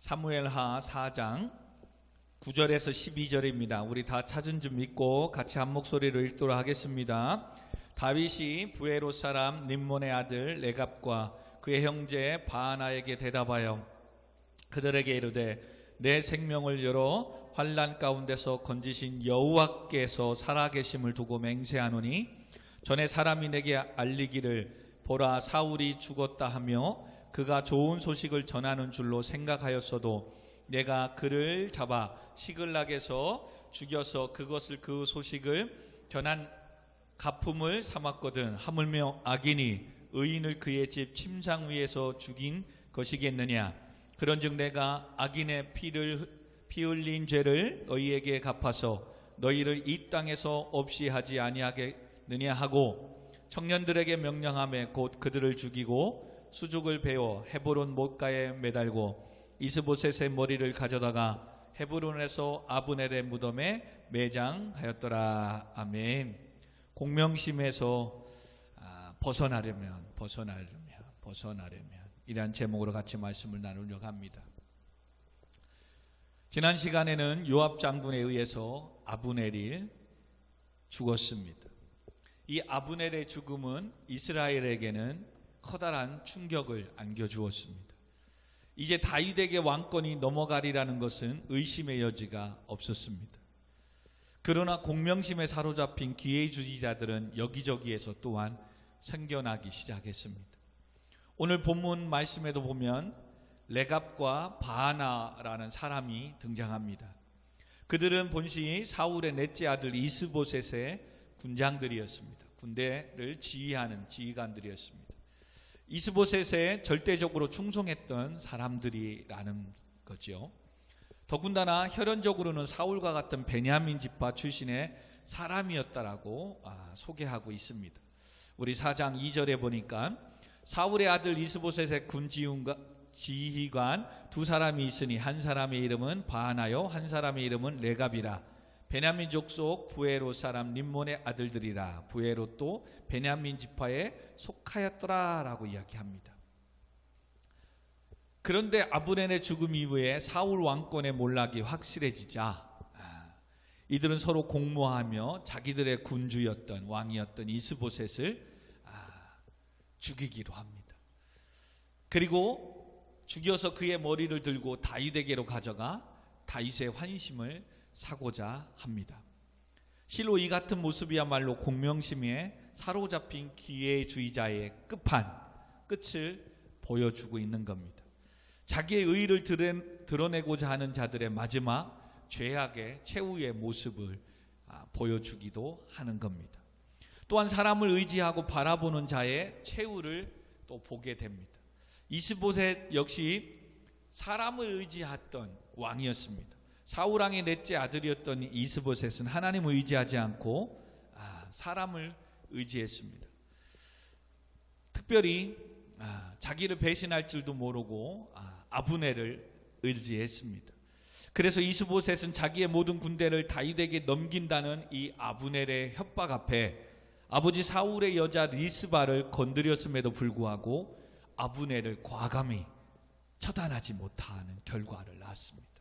사무엘하 4장 9절에서 12절입니다. 우리 다 찾은 줄 믿고 같이 한 목소리로 읽도록 하겠습니다. 다윗이 부에롯 사람 림몬의 아들 레갑과 그의 형제 바하나에게 대답하여 그들에게 이르되 내 생명을 열어 환난 가운데서 건지신 여호와께서 살아계심을 두고 맹세하노니 전에 사람이 내게 알리기를 보라 사울이 죽었다 하며 그가 좋은 소식을 전하는 줄로 생각하였어도 내가 그를 잡아 시글락에서 죽여서 그것을 그 소식을 전한 가품을 삼았거든. 하물며 악인이 의인을 그의 집 침상 위에서 죽인 것이겠느냐. 그런즉 내가 악인의 피 흘린 죄를 너희에게 갚아서 너희를 이 땅에서 없이 하지 아니하겠느냐 하고 청년들에게 명령하며 곧 그들을 죽이고 수족을 베어 헤브론 못가에 매달고 이스보셋의 머리를 가져다가 헤브론에서 아브넬의 무덤에 매장하였더라. 아멘. 공명심에서 벗어나려면 이란 제목으로 같이 말씀을 나누려고 합니다. 지난 시간에는 요압 장군에 의해서 아브넬이 죽었습니다. 이 아브넬의 죽음은 이스라엘에게는 커다란 충격을 안겨주었습니다. 이제 다윗에게 왕권이 넘어가리라는 것은 의심의 여지가 없었습니다. 그러나 공명심에 사로잡힌 기회주의자들은 여기저기에서 또한 생겨나기 시작했습니다. 오늘 본문 말씀에도 보면 레갑과 바하나라는 사람이 등장합니다. 그들은 본시 사울의 넷째 아들 이스보셋의 군장들이었습니다. 군대를 지휘하는 지휘관들이었습니다. 이스보셋에 절대적으로 충성했던 사람들이라는 거죠. 더군다나 혈연적으로는 사울과 같은 베냐민 지파 출신의 사람이었다라고 소개하고 있습니다. 우리 4장 2절에 보니까 사울의 아들 이스보셋의 군 지휘관 두 사람이 있으니 한 사람의 이름은 바하나요 한 사람의 이름은 레갑이라. 베냐민 족속 부에롯 사람 림몬의 아들들이라. 부에롯도 베냐민 지파에 속하였더라 라고 이야기합니다. 그런데 아브넬의 죽음 이후에 사울 왕권의 몰락이 확실해지자 이들은 서로 공모하며 자기들의 군주였던 왕이었던 이스보셋을 죽이기로 합니다. 그리고 죽여서 그의 머리를 들고 다윗에게로 가져가 다윗의 환심을 사고자 합니다. 실로 이 같은 모습이야말로 공명심에 사로잡힌 기회주의자의 끝을 보여주고 있는 겁니다. 자기의 의의를 드러내고자 하는 자들의 마지막 죄악의 최후의 모습을 보여주기도 하는 겁니다. 또한 사람을 의지하고 바라보는 자의 최후를 또 보게 됩니다. 이스보셋 역시 사람을 의지했던 왕이었습니다. 사울왕의 넷째 아들이었던 이스보셋은 하나님을 의지하지 않고 사람을 의지했습니다. 특별히 자기를 배신할 줄도 모르고 아브넬을 의지했습니다. 그래서 이스보셋은 자기의 모든 군대를 다윗에게 넘긴다는 이 아브넬의 협박 앞에 아버지 사울의 여자 리스바를 건드렸음에도 불구하고 아브넬을 과감히 처단하지 못하는 결과를 낳았습니다.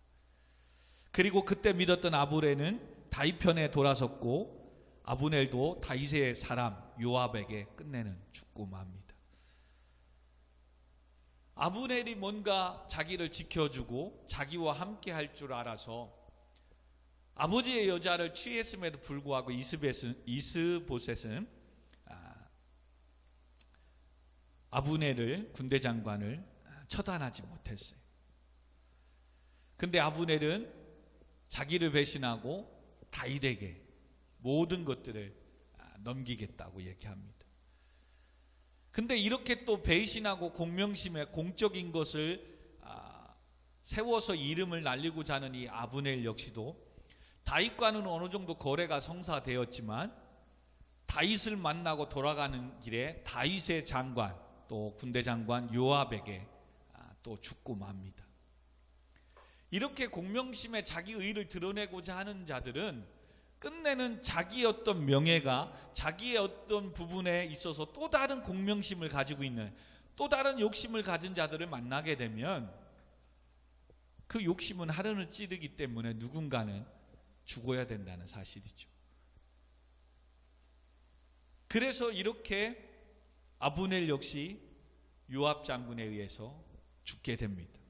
그리고 그때 믿었던 아브넬은 다윗 편에 돌아섰고 아브넬도 다윗의 사람 요압에게 끝내는 죽고 맙니다. 아브넬이 뭔가 자기를 지켜주고 자기와 함께 할 줄 알아서 아버지의 여자를 취했음에도 불구하고 이스보셋은 아브넬을 군대 장관을 처단하지 못했어요. 근데 아브넬은 자기를 배신하고 다윗에게 모든 것들을 넘기겠다고 얘기합니다. 근데 이렇게 또 배신하고 공명심에 공적인 것을 세워서 이름을 날리고자 하는 이 아브넬 역시도 다윗과는 어느 정도 거래가 성사되었지만 다윗을 만나고 돌아가는 길에 다윗의 장관 또 군대 장관 요압에게 또 죽고 맙니다. 이렇게 공명심에 자기 의의를 드러내고자 하는 자들은 끝내는 자기의 어떤 명예가 자기의 어떤 부분에 있어서 또 다른 공명심을 가지고 있는 또 다른 욕심을 가진 자들을 만나게 되면 그 욕심은 하늘을 찌르기 때문에 누군가는 죽어야 된다는 사실이죠. 그래서 이렇게 아브넬 역시 요압 장군에 의해서 죽게 됩니다.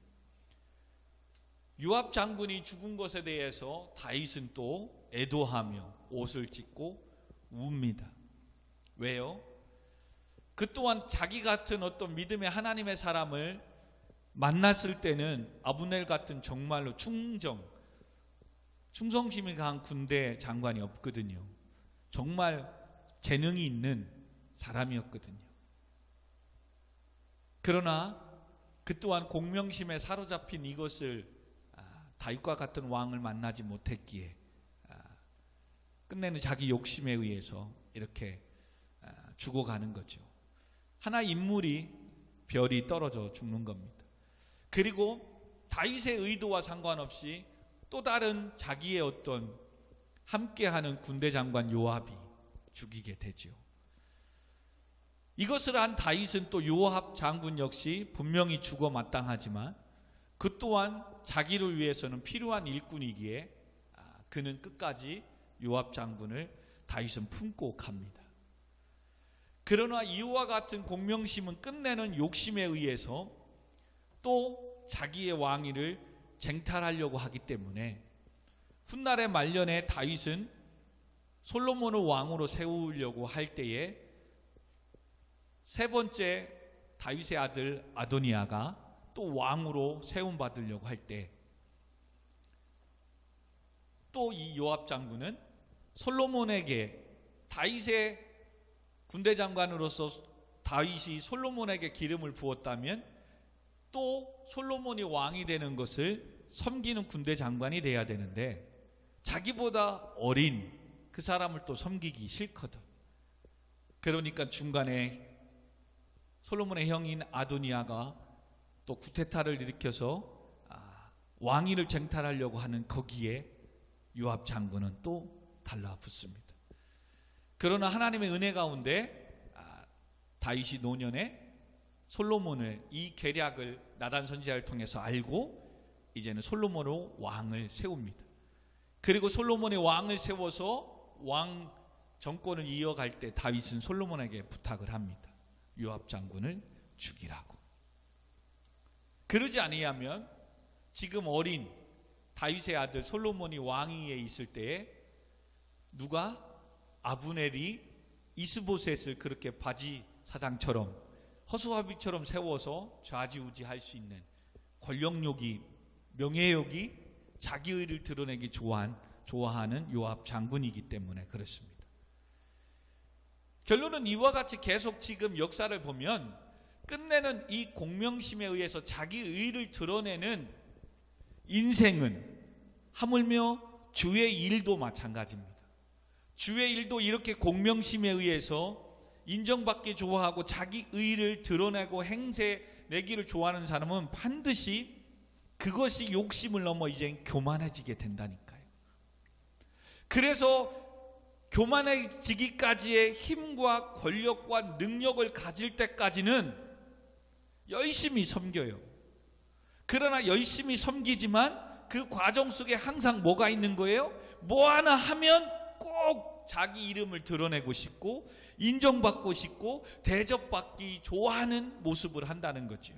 요압 장군이 죽은 것에 대해서 다윗은 또 애도하며 옷을 찢고 웁니다. 왜요? 그 또한 자기 같은 어떤 믿음의 하나님의 사람을 만났을 때는 아브넬 같은 정말로 충성심이 강한 군대 장관이 없거든요. 정말 재능이 있는 사람이었거든요. 그러나 그 또한 공명심에 사로잡힌 이것을 다윗과 같은 왕을 만나지 못했기에 끝내는 자기 욕심에 의해서 이렇게 죽어가는 거죠. 하나 인물이 별이 떨어져 죽는 겁니다. 그리고 다윗의 의도와 상관없이 또 다른 자기의 어떤 함께하는 군대 장관 요압이 죽이게 되죠. 이것을 한 다윗은 또 요압 장군 역시 분명히 죽어 마땅하지만 그 또한 자기를 위해서는 필요한 일꾼이기에 그는 끝까지 요압 장군을 다윗은 품고 갑니다. 그러나 이와 같은 공명심은 끝내는 욕심에 의해서 또 자기의 왕위를 쟁탈하려고 하기 때문에 훗날의 말년에 다윗은 솔로몬을 왕으로 세우려고 할 때에 세 번째 다윗의 아들 아도니아가 또 왕으로 세움받으려고 할 때 또 이 요압 장군은 솔로몬에게 다윗의 군대 장관으로서 다윗이 솔로몬에게 기름을 부었다면 또 솔로몬이 왕이 되는 것을 섬기는 군대 장관이 돼야 되는데 자기보다 어린 그 사람을 또 섬기기 싫거든. 그러니까 중간에 솔로몬의 형인 아도니아가 또 쿠데타를 일으켜서 왕위를 쟁탈하려고 하는 거기에 요압 장군은 또 달라붙습니다. 그러나 하나님의 은혜 가운데 다윗이 노년에 솔로몬을 이 계략을 나단 선지자를 통해서 알고 이제는 솔로몬으로 왕을 세웁니다. 그리고 솔로몬의 왕을 세워서 왕 정권을 이어갈 때 다윗은 솔로몬에게 부탁을 합니다. 요압 장군을 죽이라고. 그러지 아니하면 지금 어린 다윗의 아들 솔로몬이 왕위에 있을 때에 누가 아브넬이 이스보셋을 그렇게 바지 사장처럼 허수아비처럼 세워서 좌지우지할 수 있는 권력욕이 명예욕이 자기의를 드러내기 좋아하는 요압 장군이기 때문에 그렇습니다. 결론은 이와 같이 계속 지금 역사를 보면 끝내는 이 공명심에 의해서 자기 의를 드러내는 인생은 하물며 주의 일도 마찬가지입니다. 주의 일도 이렇게 공명심에 의해서 인정받기 좋아하고 자기 의를 드러내고 행세내기를 좋아하는 사람은 반드시 그것이 욕심을 넘어 이제 교만해지게 된다니까요. 그래서 교만해지기까지의 힘과 권력과 능력을 가질 때까지는 열심히 섬겨요. 그러나 열심히 섬기지만 그 과정 속에 항상 뭐가 있는 거예요? 뭐 하나 하면 꼭 자기 이름을 드러내고 싶고 인정받고 싶고 대접받기 좋아하는 모습을 한다는 거죠.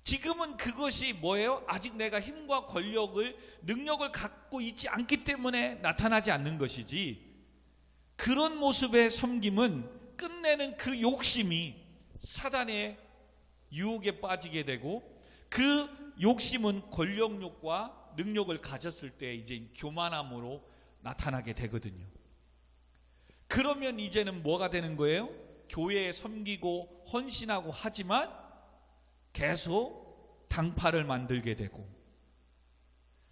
지금은 그것이 뭐예요? 아직 내가 힘과 권력을 능력을 갖고 있지 않기 때문에 나타나지 않는 것이지, 그런 모습의 섬김은 끝내는 그 욕심이 사단의 유혹에 빠지게 되고 그 욕심은 권력욕과 능력을 가졌을 때 이제 교만함으로 나타나게 되거든요. 그러면 이제는 뭐가 되는 거예요? 교회에 섬기고 헌신하고 하지만 계속 당파를 만들게 되고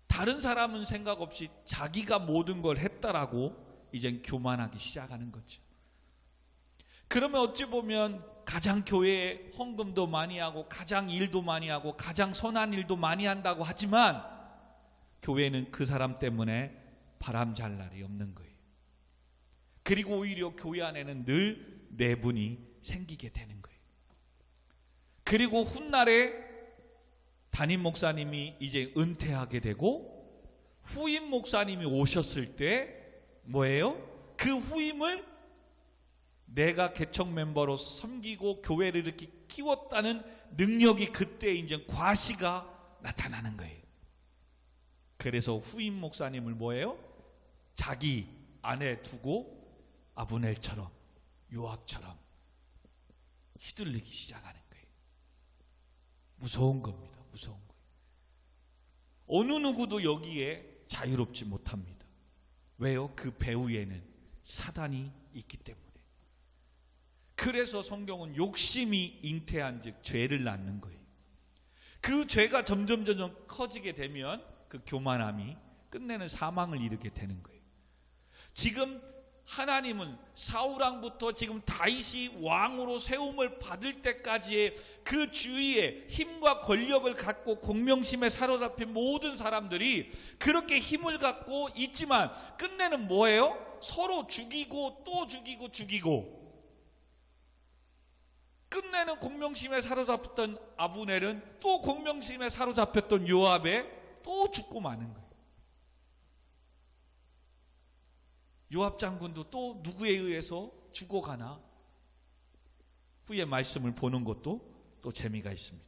다른 사람은 생각 없이 자기가 모든 걸 했다라고 이젠 교만하기 시작하는 거죠. 그러면 어찌 보면 가장 교회에 헌금도 많이 하고 가장 일도 많이 하고 가장 선한 일도 많이 한다고 하지만 교회는 그 사람 때문에 바람 잘 날이 없는 거예요. 그리고 오히려 교회 안에는 늘 내분이 생기게 되는 거예요. 그리고 훗날에 담임 목사님이 이제 은퇴하게 되고 후임 목사님이 오셨을 때 뭐예요? 그 후임을 내가 개척 멤버로 섬기고 교회를 이렇게 키웠다는 능력이 그때 이제 과시가 나타나는 거예요. 그래서 후임 목사님을 뭐예요? 자기 안에 두고 아브넬처럼 요압처럼 휘둘리기 시작하는 거예요. 무서운 겁니다. 무서운 거예요. 어느 누구도 여기에 자유롭지 못합니다. 왜요? 그 배후에는 사단이 있기 때문에. 그래서 성경은 욕심이 잉태한 즉 죄를 낳는 거예요. 그 죄가 점점 커지게 되면 그 교만함이 끝내는 사망을 이르게 되는 거예요. 지금 하나님은 사울왕부터 지금 다윗이 왕으로 세움을 받을 때까지의 그 주위에 힘과 권력을 갖고 공명심에 사로잡힌 모든 사람들이 그렇게 힘을 갖고 있지만 끝내는 뭐예요? 서로 죽이고 또 죽이고 죽이고. 끝내는 공명심에 사로잡혔던 아브넬은 또 공명심에 사로잡혔던 요압에 또 죽고 마는 거예요. 요압 장군도 또 누구에 의해서 죽어가나? 후에 말씀을 보는 것도 또 재미가 있습니다.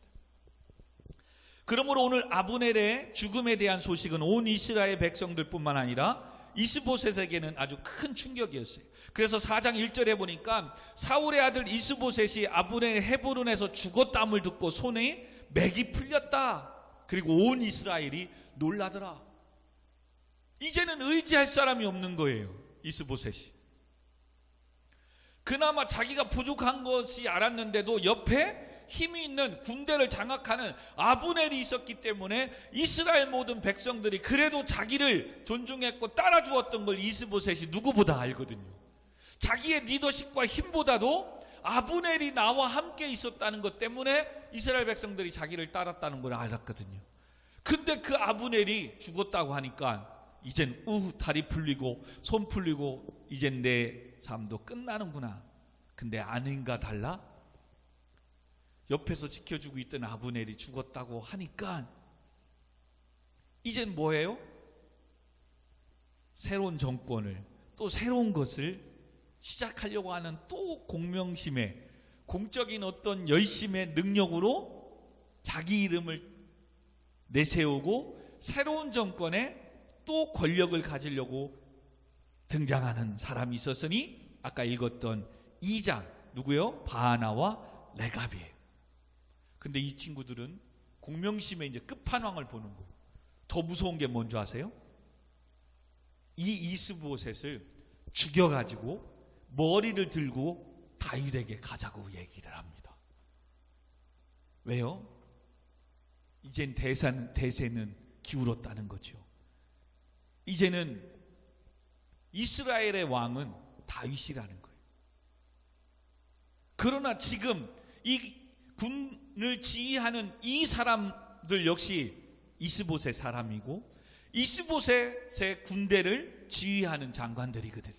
그러므로 오늘 아브넬의 죽음에 대한 소식은 온 이스라엘 백성들뿐만 아니라 이스보셋에게는 아주 큰 충격이었어요. 그래서 4장 1절에 보니까 사울의 아들 이스보셋이 아브넬 헤브론에서 죽었다함을 듣고 손에 맥이 풀렸다. 그리고 온 이스라엘이 놀라더라. 이제는 의지할 사람이 없는 거예요. 이스보셋이. 그나마 자기가 부족한 것이 알았는데도 옆에 힘이 있는 군대를 장악하는 아브넬이 있었기 때문에 이스라엘 모든 백성들이 그래도 자기를 존중했고 따라주었던 걸 이스보셋이 누구보다 알거든요. 자기의 리더십과 힘보다도 아브넬이 나와 함께 있었다는 것 때문에 이스라엘 백성들이 자기를 따랐다는 걸 알았거든요. 근데 그 아브넬이 죽었다고 하니까 이젠 다리 풀리고 손 풀리고 이젠 내 삶도 끝나는구나. 근데 아닌가 달라? 옆에서 지켜주고 있던 아브넬이 죽었다고 하니까 이젠 뭐예요? 새로운 정권을 또 새로운 것을 시작하려고 하는 또 공명심에 공적인 어떤 열심의 능력으로 자기 이름을 내세우고 새로운 정권에 또 권력을 가지려고 등장하는 사람이 있었으니 아까 읽었던 2장 누구요? 바하나와 레갑이에요. 근데 이 친구들은 공명심의 이제 끝판왕을 보는 거예요. 더 무서운 게 뭔지 아세요? 이 이스보셋을 죽여가지고 머리를 들고 다윗에게 가자고 얘기를 합니다. 왜요? 이젠 대세는 기울었다는 거죠. 이제는 이스라엘의 왕은 다윗이라는 거예요. 그러나 지금 이 군을 지휘하는 이 사람들 역시 이스보셋 사람이고 이스보셋의 군대를 지휘하는 장관들이거든요.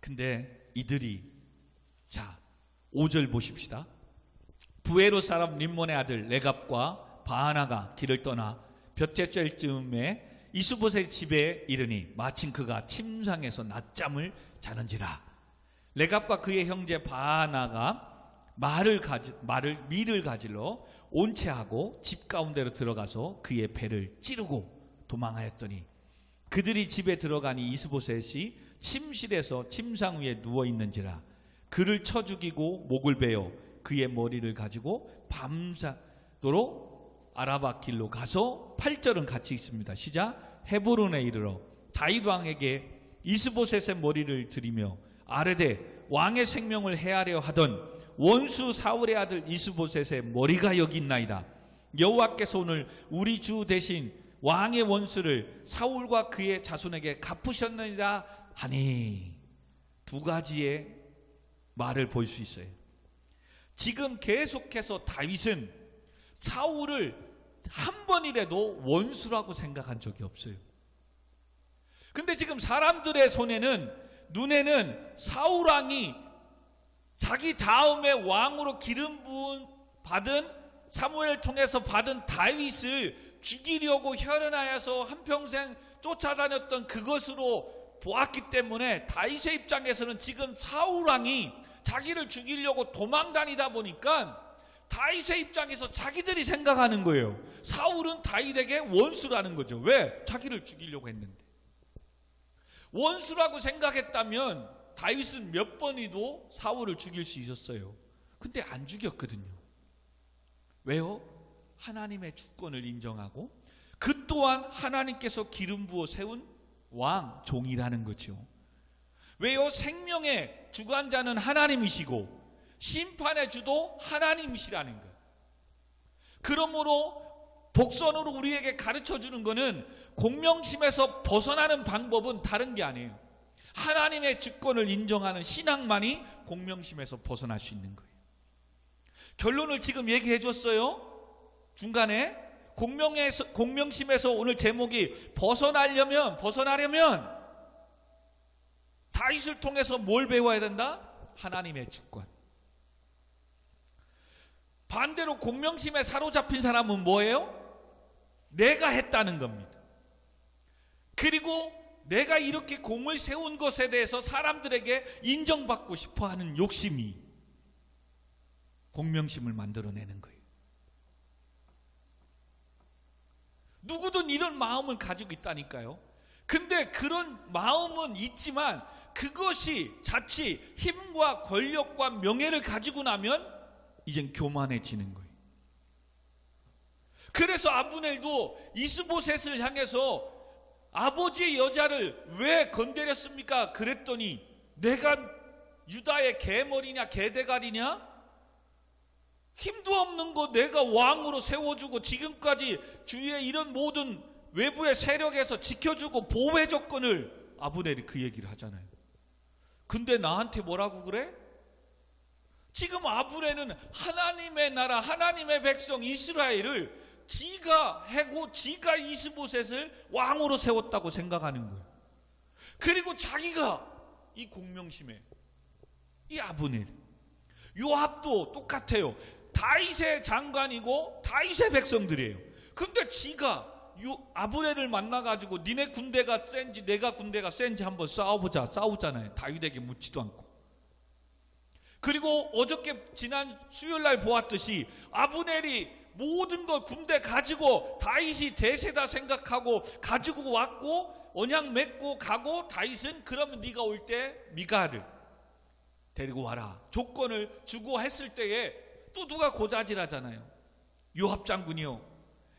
근데 이들이 5절 보십시다. 부에로 사람 림몬의 아들 레갑과 바하나가 길을 떠나 볕째절쯤에 이스보셋 집에 이르니 마침 그가 침상에서 낮잠을 자는지라. 레갑과 그의 형제 바하나가 밀을 가지러 온채하고 집 가운데로 들어가서 그의 배를 찌르고 도망하였더니 그들이 집에 들어가니 이스보셋이 침실에서 침상 위에 누워 있는지라. 그를 쳐 죽이고 목을 베어 그의 머리를 가지고 밤새도록 아라바 길로 가서 8절은 같이 있습니다. 시작. 헤브론에 이르러 다윗 왕에게 이스보셋의 머리를 들이며 아뢰되 왕의 생명을 해하려 하던 원수 사울의 아들 이스보셋의 머리가 여기 있나이다. 여호와께서 오늘 우리 주 대신 왕의 원수를 사울과 그의 자손에게 갚으셨느니라 하니. 두 가지의 말을 볼 수 있어요. 지금 계속해서 다윗은 사울을 한 번이라도 원수라고 생각한 적이 없어요. 근데 지금 사람들의 눈에는 사울 왕이 자기 다음에 왕으로 기름 부음 받은 사무엘을 통해서 받은 다윗을 죽이려고 혈연하여서 한평생 쫓아다녔던 그것으로 보았기 때문에 다윗의 입장에서는 지금 사울 왕이 자기를 죽이려고 도망다니다 보니까 다윗의 입장에서 자기들이 생각하는 거예요. 사울은 다윗에게 원수라는 거죠. 왜? 자기를 죽이려고 했는데. 원수라고 생각했다면 다윗은 몇 번이도 사울을 죽일 수 있었어요. 근데 안 죽였거든요. 왜요? 하나님의 주권을 인정하고 그 또한 하나님께서 기름 부어 세운 왕, 종이라는 거죠. 왜요? 생명의 주관자는 하나님이시고 심판의 주도 하나님이시라는 거예요. 그러므로 복선으로 우리에게 가르쳐주는 것은 공명심에서 벗어나는 방법은 다른 게 아니에요. 하나님의 주권을 인정하는 신앙만이 공명심에서 벗어날 수 있는 거예요. 결론을 지금 얘기해 줬어요. 중간에 공명심에서 오늘 제목이 벗어나려면 다윗을 통해서 뭘 배워야 된다? 하나님의 주권. 반대로 공명심에 사로잡힌 사람은 뭐예요? 내가 했다는 겁니다. 그리고 내가 이렇게 공을 세운 것에 대해서 사람들에게 인정받고 싶어하는 욕심이 공명심을 만들어내는 거예요. 누구든 이런 마음을 가지고 있다니까요. 근데 그런 마음은 있지만 그것이 자칫 힘과 권력과 명예를 가지고 나면 이젠 교만해지는 거예요. 그래서 아브넬도 이스보셋을 향해서 아버지의 여자를 왜 건드렸습니까? 그랬더니 내가 유다의 개머리냐 개대가리냐? 힘도 없는 거 내가 왕으로 세워주고 지금까지 주위의 이런 모든 외부의 세력에서 지켜주고 보호해 줬건을 아브넬이 그 얘기를 하잖아요. 근데 나한테 뭐라고 그래? 지금 아브넬은 하나님의 나라, 하나님의 백성 이스라엘을 지가 해고 지가 이스보셋을 왕으로 세웠다고 생각하는 거예요. 그리고 자기가 이 공명심에 이 아브넬, 요압도 똑같아요. 다윗의 장관이고 다윗의 백성들이에요. 근데 지가 아브넬을 만나가지고 니네 군대가 센지 내가 군대가 센지 한번 싸우잖아요. 다윗에게 묻지도 않고. 그리고 어저께 지난 수요일날 보았듯이 아브넬이 모든 걸 군대 가지고 다윗이 대세다 생각하고 가지고 왔고 언약 맺고 가고 다윗은 그러면 네가 올 때 미가를 데리고 와라 조건을 주고 했을 때에 또 누가 고자질하잖아요. 요압 장군이요,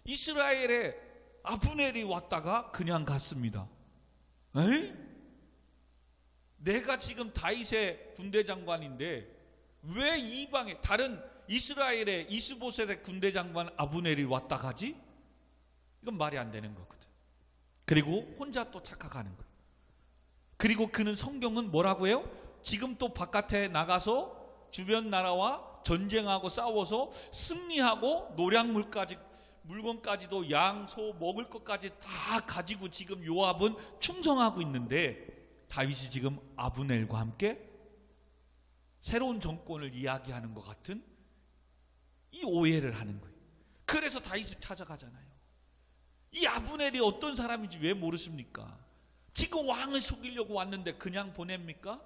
이스라엘에 아브넬이 왔다가 그냥 갔습니다. 에이? 내가 지금 다윗의 군대 장관인데 왜 이방에 다른 이스라엘의 이스보셋의 군대 장관 아브넬이 왔다 가지? 이건 말이 안 되는 거거든. 그리고 혼자 또 착각하는 거예요. 그리고 그는 성경은 뭐라고 해요? 지금 또 바깥에 나가서 주변 나라와 전쟁하고 싸워서 승리하고 노량물까지 물건까지도 양, 소, 먹을 것까지 다 가지고 지금 요압은 충성하고 있는데 다윗이 지금 아브넬과 함께 새로운 정권을 이야기하는 것 같은 이 오해를 하는 거예요. 그래서 다윗을 찾아가잖아요. 이 아브넬이 어떤 사람인지 왜 모르십니까? 지금 왕을 속이려고 왔는데 그냥 보냅니까?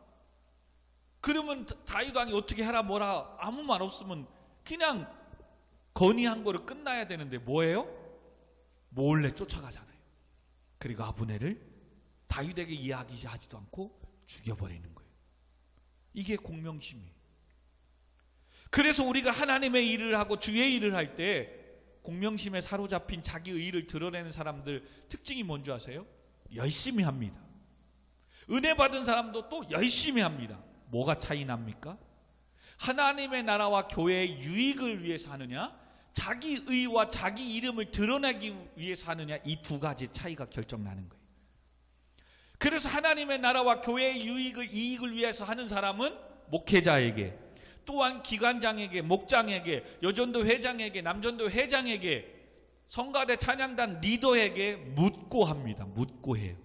그러면 다윗 왕이 어떻게 해라 뭐라 아무 말 없으면 그냥 건의한 거로 끝나야 되는데 뭐예요? 몰래 쫓아가잖아요. 그리고 아브넬을 다윗에게 이야기하지도 않고 죽여버리는 거예요. 이게 공명심이에요. 그래서 우리가 하나님의 일을 하고 주의 일을 할 때 공명심에 사로잡힌 자기 의의를 드러내는 사람들 특징이 뭔지 아세요? 열심히 합니다. 은혜 받은 사람도 또 열심히 합니다. 뭐가 차이 납니까? 하나님의 나라와 교회의 유익을 위해서 하느냐, 자기 의와 자기 이름을 드러내기 위해서 하느냐, 이 두 가지 차이가 결정나는 거예요. 그래서 하나님의 나라와 교회의 이익을 위해서 하는 사람은 목회자에게, 또한 기관장에게, 목장에게, 여전도 회장에게, 남전도 회장에게, 성가대 찬양단 리더에게 묻고 합니다. 묻고 해요.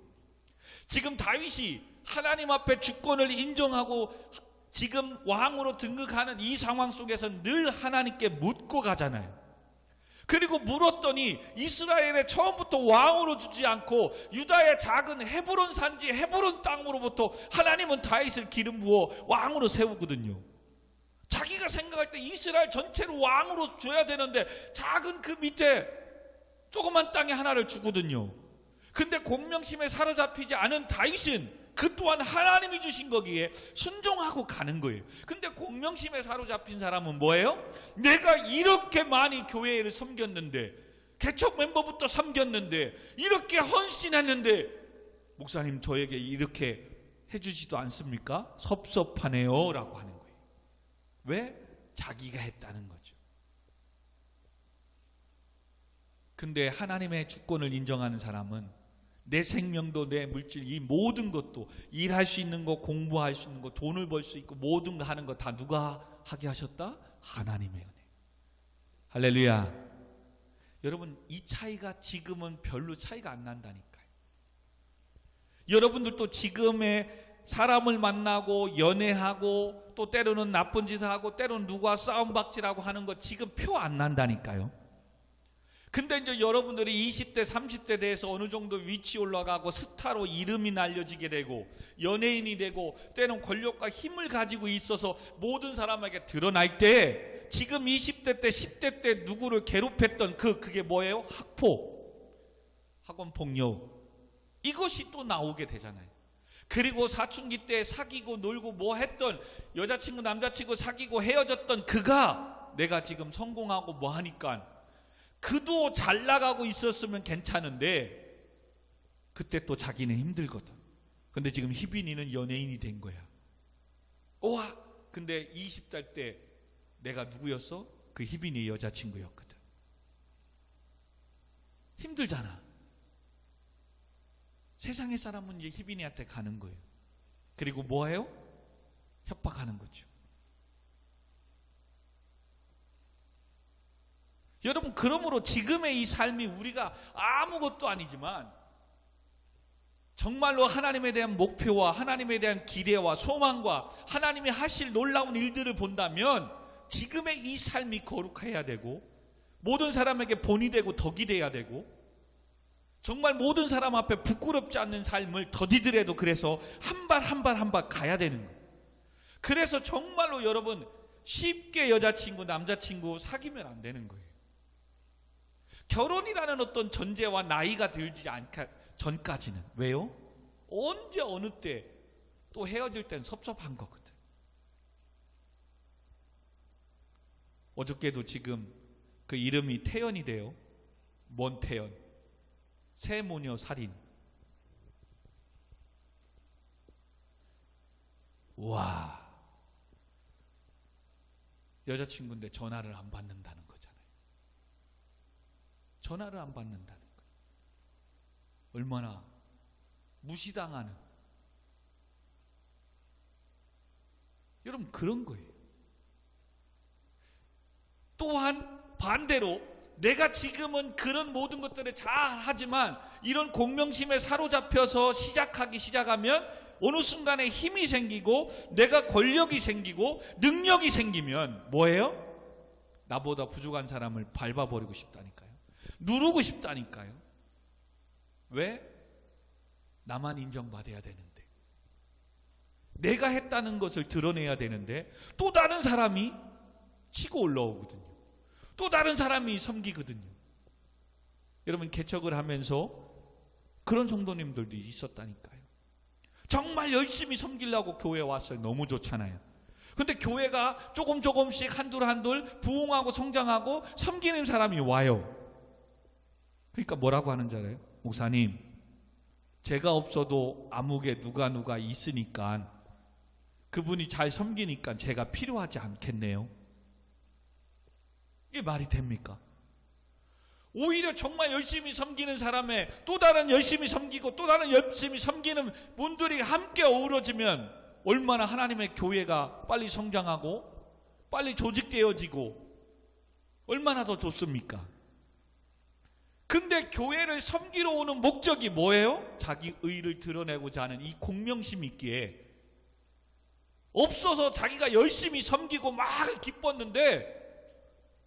지금 다윗이 하나님 앞에 주권을 인정하고 지금 왕으로 등극하는 이 상황 속에서 늘 하나님께 묻고 가잖아요. 그리고 물었더니 이스라엘에 처음부터 왕으로 주지 않고 유다의 작은 헤브론 산지 헤브론 땅으로부터 하나님은 다윗을 기름 부어 왕으로 세우거든요. 자기가 생각할 때 이스라엘 전체를 왕으로 줘야 되는데 작은 그 밑에 조그만 땅에 하나를 주거든요. 근데 공명심에 사로잡히지 않은 다윗은 그 또한 하나님이 주신 거기에 순종하고 가는 거예요. 근데 공명심에 사로잡힌 사람은 뭐예요? 내가 이렇게 많이 교회를 섬겼는데, 개척 멤버부터 섬겼는데, 이렇게 헌신했는데 목사님 저에게 이렇게 해주지도 않습니까? 섭섭하네요 라고 하는 거예요. 왜? 자기가 했다는 거죠. 근데 하나님의 주권을 인정하는 사람은 내 생명도 내 물질 이 모든 것도 일할 수 있는 거, 공부할 수 있는 거, 돈을 벌 수 있고 모든 거 하는 거 다 누가 하게 하셨다? 하나님의 은혜. 할렐루야. 여러분 이 차이가 지금은 별로 차이가 안 난다니까요. 여러분들도 지금의 사람을 만나고 연애하고 또 때로는 나쁜 짓을 하고 때로는 누구와 싸움박질하고 하는 거 지금 표 안 난다니까요. 근데 이제 여러분들이 20대 30대 돼서 어느 정도 위치 올라가고 스타로 이름이 날려지게 되고 연예인이 되고 때는 권력과 힘을 가지고 있어서 모든 사람에게 드러날 때 지금 20대 때 10대 때 누구를 괴롭혔던 그게 뭐예요? 학폭, 학원폭력, 이것이 또 나오게 되잖아요. 그리고 사춘기 때 사귀고 놀고 뭐 했던 여자친구 남자친구 사귀고 헤어졌던 그가 내가 지금 성공하고 뭐 하니까 그도 잘 나가고 있었으면 괜찮은데 그때 또 자기는 힘들거든. 근데 지금 희빈이는 연예인이 된 거야. 우와, 근데 20살 때 내가 누구였어? 그 희빈이 여자친구였거든. 힘들잖아. 세상의 사람은 이제 희빈이한테 가는 거예요. 그리고 뭐해요? 협박하는 거죠. 여러분 그러므로 지금의 이 삶이 우리가 아무것도 아니지만 정말로 하나님에 대한 목표와 하나님에 대한 기대와 소망과 하나님이 하실 놀라운 일들을 본다면 지금의 이 삶이 거룩해야 되고 모든 사람에게 본이 되고 덕이 돼야 되고 정말 모든 사람 앞에 부끄럽지 않는 삶을 더디더라도 그래서 한 발 한 발 한 발 가야 되는 거예요. 그래서 정말로 여러분 쉽게 여자친구 남자친구 사귀면 안 되는 거예요. 결혼이라는 어떤 전제와 나이가 들지 않기 전까지는. 왜요? 언제 어느 때 또 헤어질 땐 섭섭한 거거든. 어저께도 지금 그 이름이 태연이 돼요. 뭔 태연? 새모녀 살인. 와, 여자친구인데 전화를 안 받는다는 거잖아요. 전화를 안 받는다는 거예요. 얼마나 무시당하는. 여러분 그런 거예요. 또한 반대로 내가 지금은 그런 모든 것들을 잘 하지만 이런 공명심에 사로잡혀서 시작하면 어느 순간에 힘이 생기고 내가 권력이 생기고 능력이 생기면 뭐예요? 나보다 부족한 사람을 밟아버리고 싶다니까요. 누르고 싶다니까요. 왜? 나만 인정받아야 되는데 내가 했다는 것을 드러내야 되는데 또 다른 사람이 치고 올라오거든요. 또 다른 사람이 섬기거든요. 여러분 개척을 하면서 그런 성도님들도 있었다니까요. 정말 열심히 섬기려고 교회에 왔어요. 너무 좋잖아요. 근데 교회가 조금씩 한둘 부흥하고 성장하고 섬기는 사람이 와요. 그러니까 뭐라고 하는지 알아요? 목사님, 제가 없어도 암흑에 누가 있으니까 그분이 잘 섬기니까 제가 필요하지 않겠네요. 이게 말이 됩니까? 오히려 정말 열심히 섬기는 사람의 또 다른 열심히 섬기고 또 다른 열심히 섬기는 분들이 함께 어우러지면 얼마나 하나님의 교회가 빨리 성장하고 빨리 조직되어지고 얼마나 더 좋습니까? 근데 교회를 섬기러 오는 목적이 뭐예요? 자기 의를 드러내고자 하는 이 공명심 있기에 없어서 자기가 열심히 섬기고 막 기뻤는데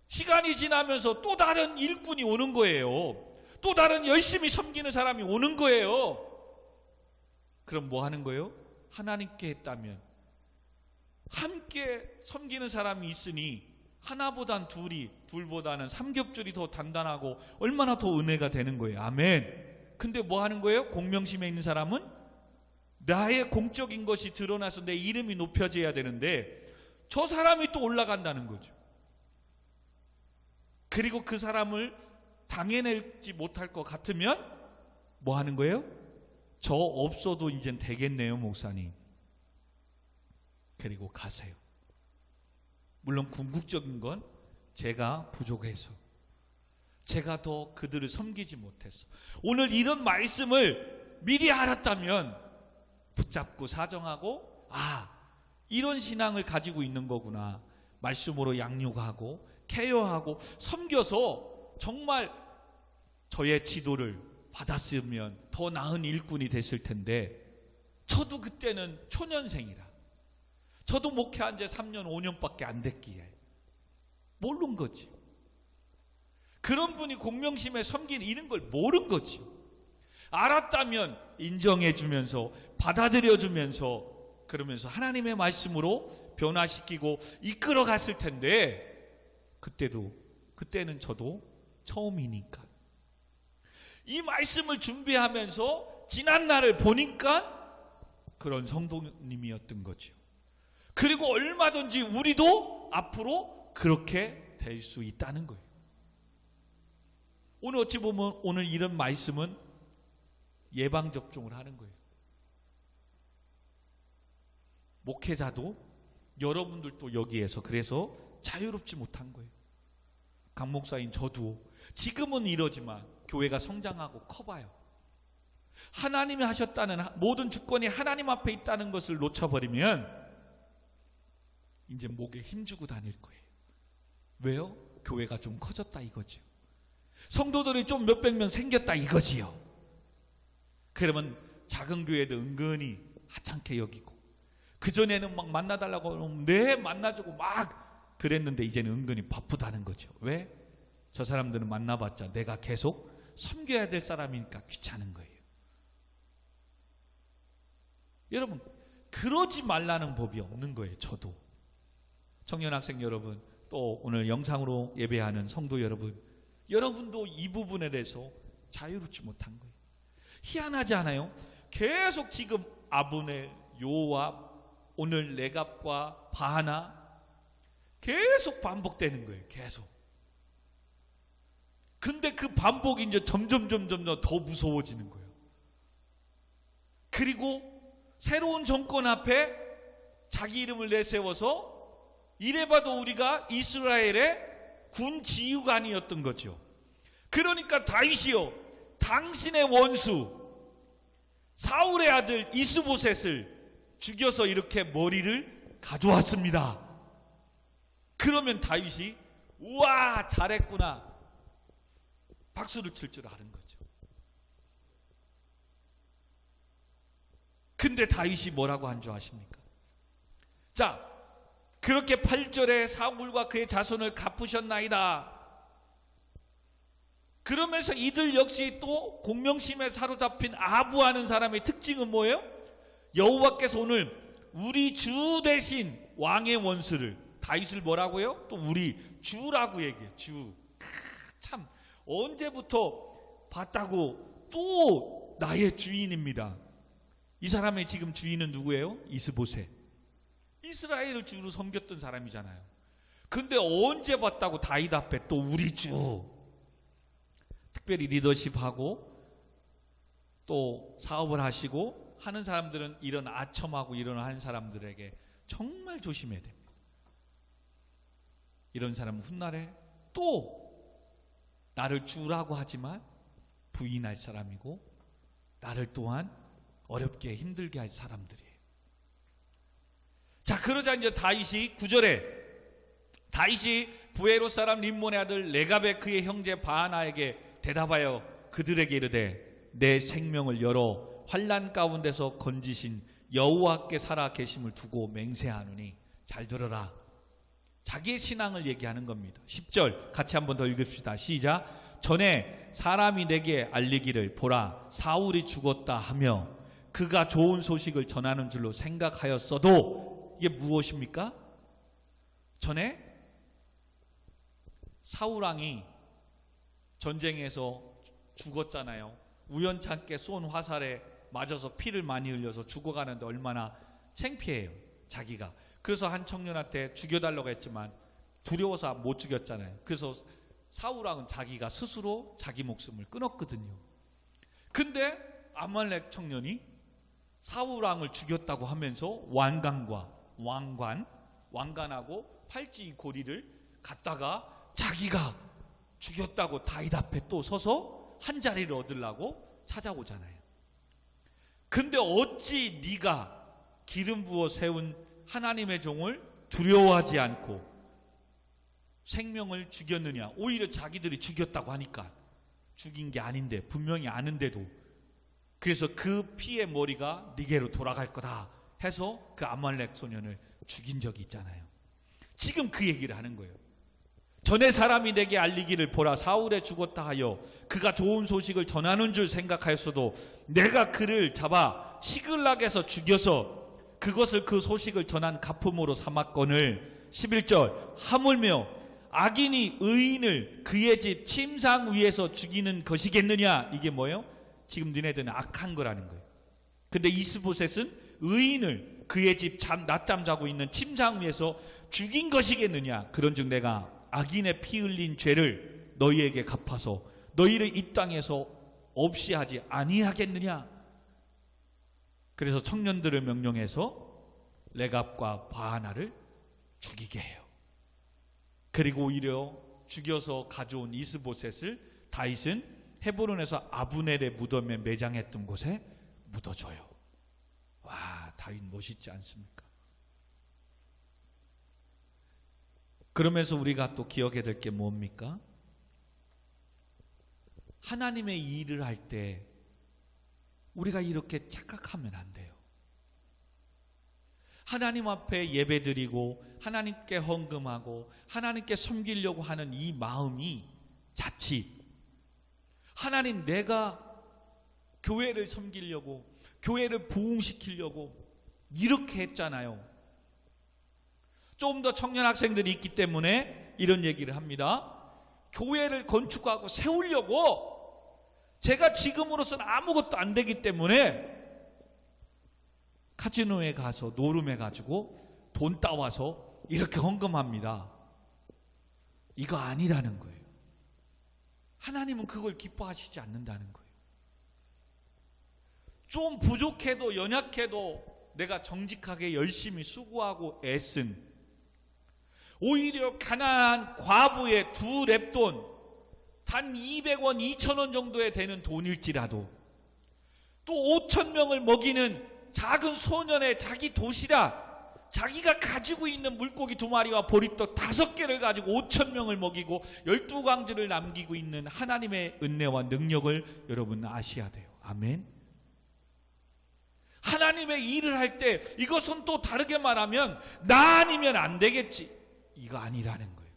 시간이 지나면서 또 다른 일꾼이 오는 거예요. 또 다른 열심히 섬기는 사람이 오는 거예요. 그럼 뭐 하는 거예요? 하나님께 했다면 함께 섬기는 사람이 있으니 하나보단 둘이, 둘보다는 삼겹줄이 더 단단하고 얼마나 더 은혜가 되는 거예요. 아멘. 근데 뭐 하는 거예요? 공명심에 있는 사람은 나의 공적인 것이 드러나서 내 이름이 높여져야 되는데 저 사람이 또 올라간다는 거죠. 그리고 그 사람을 당해내지 못할 것 같으면 뭐 하는 거예요? 저 없어도 이젠 되겠네요, 목사님. 그리고 가세요. 물론 궁극적인 건 제가 부족해서, 제가 더 그들을 섬기지 못해서. 오늘 이런 말씀을 미리 알았다면 붙잡고 사정하고, 이런 신앙을 가지고 있는 거구나. 말씀으로 양육하고 케어하고 섬겨서 정말 저의 지도를 받았으면 더 나은 일꾼이 됐을 텐데, 저도 그때는 초년생이라, 저도 목회한 지 3년 5년밖에 안 됐기에 모르는 거지. 그런 분이 공명심에 섬기는 이런 걸 모르는 거지. 알았다면 인정해 주면서 받아들여 주면서 그러면서 하나님의 말씀으로 변화시키고 이끌어 갔을 텐데, 그때는 저도 처음이니까. 이 말씀을 준비하면서 지난 날을 보니까 그런 성도님이었던 거죠. 그리고 얼마든지 우리도 앞으로 그렇게 될 수 있다는 거예요. 오늘 어찌 보면 오늘 이런 말씀은 예방접종을 하는 거예요. 목회자도 여러분들도 여기에서 그래서 자유롭지 못한 거예요. 강 목사인 저도 지금은 이러지만 교회가 성장하고 커봐요. 하나님이 하셨다는 모든 주권이 하나님 앞에 있다는 것을 놓쳐버리면 이제 목에 힘주고 다닐 거예요. 왜요? 교회가 좀 커졌다 이거죠. 성도들이 좀 몇백 명 생겼다 이거지요. 그러면 작은 교회도 은근히 하찮게 여기고, 그전에는 막 만나달라고 하면 네 만나주고 막 그랬는데 이제는 은근히 바쁘다는 거죠. 왜? 저 사람들은 만나봤자 내가 계속 섬겨야 될 사람이니까 귀찮은 거예요. 여러분, 그러지 말라는 법이 없는 거예요. 저도. 청년 학생 여러분, 또 오늘 영상으로 예배하는 성도 여러분, 여러분도 이 부분에 대해서 자유롭지 못한 거예요. 희한하지 않아요? 계속 지금 아브넬, 요압, 오늘 레갑과 바하나 계속 반복되는 거예요. 계속. 근데 그 반복이 이제 점점 더 무서워지는 거예요. 그리고 새로운 정권 앞에 자기 이름을 내세워서 이래봐도 우리가 이스라엘의 군 지휘관이었던 거죠. 그러니까 다윗이요, 당신의 원수 사울의 아들 이스보셋을 죽여서 이렇게 머리를 가져왔습니다. 그러면 다윗이 우와 잘했구나 박수를 칠 줄 아는 거죠. 근데 다윗이 뭐라고 한 줄 아십니까? 자, 그렇게 8절에 사울과 그의 자손을 갚으셨나이다. 그러면서 이들 역시 또 공명심에 사로잡힌 아부하는 사람의 특징은 뭐예요? 여호와께서 오늘 우리 주 대신 왕의 원수를, 다윗을 뭐라고요? 또 우리 주라고 얘기해요. 주. 참 언제부터 봤다고 또 나의 주인입니다. 이 사람의 지금 주인은 누구예요? 이스보셋. 이스라엘을 주로 섬겼던 사람이잖아요. 근데 언제 봤다고 다윗 앞에 또 우리 주. 특별히 리더십하고 또 사업을 하시고 하는 사람들은 이런 아첨하고 이런 하는 사람들에게 정말 조심해야 됩니다. 이런 사람은 훗날에 또 나를 주라고 하지만 부인할 사람이고 나를 또한 어렵게 힘들게 할 사람들이에요. 자, 그러자 이제 다윗이 9절에 다윗이 부에롯 사람 림몬의 아들 레갑의 그의 형제 바하나에게 대답하여 그들에게 이르되 내 생명을 열어 환난 가운데서 건지신 여호와께 살아 계심을 두고 맹세하노니. 잘 들어라. 자기의 신앙을 얘기하는 겁니다. 10절 같이 한번 더 읽읍시다. 시작. 전에 사람이 내게 알리기를 보라 사울이 죽었다 하며 그가 좋은 소식을 전하는 줄로 생각하였어도. 이게 무엇입니까? 전에 사울왕이 전쟁에서 죽었잖아요. 우연찮게 쏜 화살에 맞아서 피를 많이 흘려서 죽어가는데 얼마나 창피해요, 자기가. 그래서 한 청년한테 죽여달라고 했지만 두려워서 못 죽였잖아요. 그래서 사울왕은 자기가 스스로 자기 목숨을 끊었거든요. 근데 아말렉 청년이 사울왕을 죽였다고 하면서 왕관하고 팔찌 고리를 갖다가 자기가 죽였다고 다윗 앞에 또 서서 한 자리를 얻으려고 찾아오잖아요. 근데 어찌 네가 기름 부어 세운 하나님의 종을 두려워하지 않고 생명을 죽였느냐. 오히려 자기들이 죽였다고 하니까 죽인 게 아닌데, 분명히 아는데도. 그래서 그 피의 머리가 네게로 돌아갈 거다 해서 그 아말렉 소년을 죽인 적이 있잖아요. 지금 그 얘기를 하는 거예요. 전에 사람이 내게 알리기를 보라 사울에 죽었다 하여 그가 좋은 소식을 전하는 줄 생각하였어도 내가 그를 잡아 시글락에서 죽여서 그것을 그 소식을 전한 가품으로 삼았거늘. 11절 하물며 악인이 의인을 그의 집 침상 위에서 죽이는 것이겠느냐. 이게 뭐예요? 지금 너네들은 악한 거라는 거예요. 근데 이스보셋은 의인을 그의 집 낮잠 자고 있는 침상 위에서 죽인 것이겠느냐. 그런즉 내가 악인의 피 흘린 죄를 너희에게 갚아서 너희를 이 땅에서 없이 하지 아니하겠느냐. 그래서 청년들을 명령해서 레갑과 바하나를 죽이게 해요. 그리고 오히려 죽여서 가져온 이스보셋을 다윗은 헤브론에서 아브넬의 무덤에 매장했던 곳에 묻어줘요. 와, 다윗 멋있지 않습니까? 그러면서 우리가 또 기억해야 될 게 뭡니까? 하나님의 일을 할 때 우리가 이렇게 착각하면 안 돼요. 하나님 앞에 예배드리고 하나님께 헌금하고 하나님께 섬기려고 하는 이 마음이 자칫 하나님, 내가 교회를 섬기려고, 교회를 부흥시키려고 이렇게 했잖아요. 좀 더 청년 학생들이 있기 때문에 이런 얘기를 합니다. 교회를 건축하고 세우려고 제가 지금으로서는 아무것도 안 되기 때문에 카지노에 가서 노름해 가지고 돈 따와서 이렇게 헌금합니다. 이거 아니라는 거예요. 하나님은 그걸 기뻐하시지 않는다는 거예요. 좀 부족해도 연약해도 내가 정직하게 열심히 수고하고 애쓴, 오히려 가난한 과부의 두 랩돈, 단 200원, 2,000원 정도에 되는 돈일지라도 또 5,000명을 먹이는 작은 소년의 자기 도시락, 자기가 가지고 있는 물고기 2마리와 보리떡 5개를 가지고 5,000명을 먹이고 12강지를 남기고 있는 하나님의 은혜와 능력을 여러분 아셔야 돼요. 아멘. 하나님의 일을 할 때 이것은 또 다르게 말하면 나 아니면 안 되겠지, 이거 아니라는 거예요.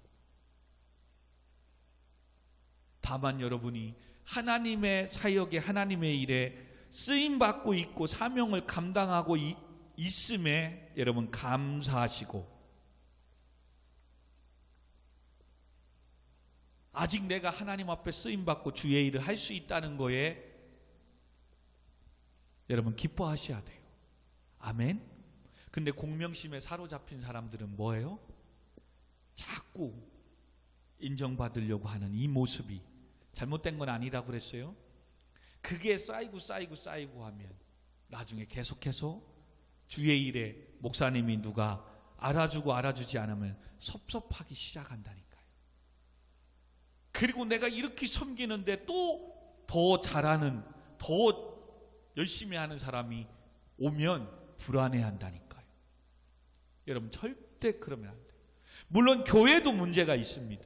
다만 여러분이 하나님의 사역에, 하나님의 일에 쓰임받고 있고 사명을 감당하고 있음에 여러분 감사하시고, 아직 내가 하나님 앞에 쓰임받고 주의 일을 할 수 있다는 거에 여러분 기뻐하셔야 돼요. 아멘. 근데 공명심에 사로잡힌 사람들은 뭐예요? 자꾸 인정받으려고 하는 이 모습이 잘못된 건 아니라고 그랬어요. 그게 쌓이고 하면 나중에 계속해서 주의 일에 목사님이 누가 알아주고 알아주지 않으면 섭섭하기 시작한다니까요. 그리고 내가 이렇게 섬기는데 또 더 잘하는, 더 열심히 하는 사람이 오면 불안해한다니까요. 여러분 절대 그러면 안 돼요. 물론 교회도 문제가 있습니다.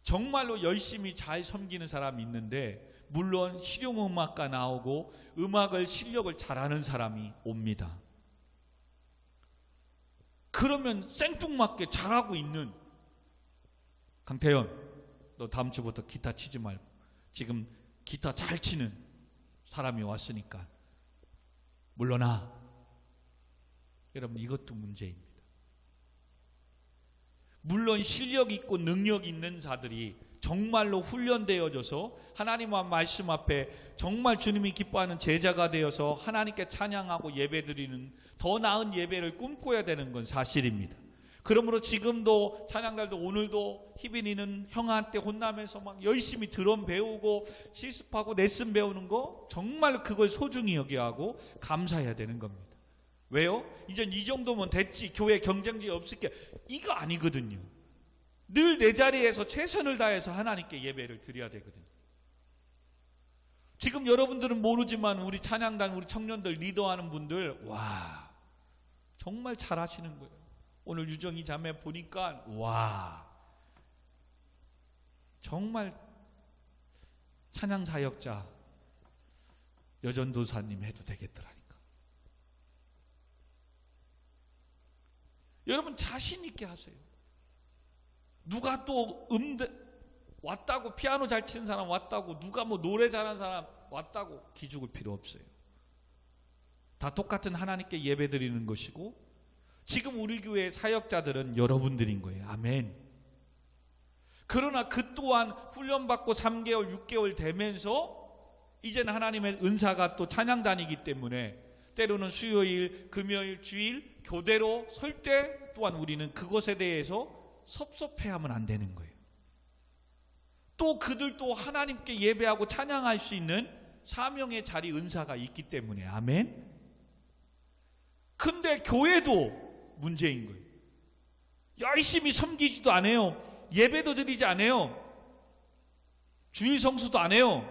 정말로 열심히 잘 섬기는 사람이 있는데 물론 실용음악가 나오고 음악을 실력을 잘하는 사람이 옵니다. 그러면 생뚱맞게 잘하고 있는 강태현, 너 다음 주부터 기타 치지 말고 지금 기타 잘 치는 사람이 왔으니까 물러나. 여러분, 이것도 문제입니다. 물론 실력 있고 능력 있는 자들이 정말로 훈련되어져서 하나님의 말씀 앞에 정말 주님이 기뻐하는 제자가 되어서 하나님께 찬양하고 예배드리는 더 나은 예배를 꿈꿔야 되는 건 사실입니다. 그러므로 지금도 찬양달도 오늘도 희빈이는 형한테 혼나면서 막 열심히 드럼 배우고 실습하고 레슨 배우는 거 정말 그걸 소중히 여겨야 하고 감사해야 되는 겁니다. 왜요? 이젠 이 정도면 됐지, 교회 경쟁지 없을게, 이거 아니거든요. 늘 내 자리에서 최선을 다해서 하나님께 예배를 드려야 되거든요. 지금 여러분들은 모르지만 우리 찬양단, 우리 청년들 리더하는 분들, 와, 정말 잘하시는 거예요. 오늘 유정이 자매 보니까 와, 정말 찬양 사역자 여전도사님 해도 되겠더라니까. 여러분 자신 있게 하세요. 누가 또 왔다고, 피아노 잘 치는 사람 왔다고, 누가 뭐 노래 잘하는 사람 왔다고 기죽을 필요 없어요. 다 똑같은 하나님께 예배드리는 것이고, 지금 우리 교회 사역자들은 여러분들인 거예요. 아멘. 그러나 그 또한 훈련받고 3개월, 6개월 되면서 이제는 하나님의 은사가 또 찬양단이기 때문에 때로는 수요일, 금요일, 주일 교대로 설 때 또한 우리는 그것에 대해서 섭섭해하면 안 되는 거예요. 또 그들도 하나님께 예배하고 찬양할 수 있는 사명의 자리, 은사가 있기 때문에. 아멘. 근데 교회도 문제인 거예요. 열심히 섬기지도 않아요. 예배도 드리지 않아요. 주일 성수도 안 해요.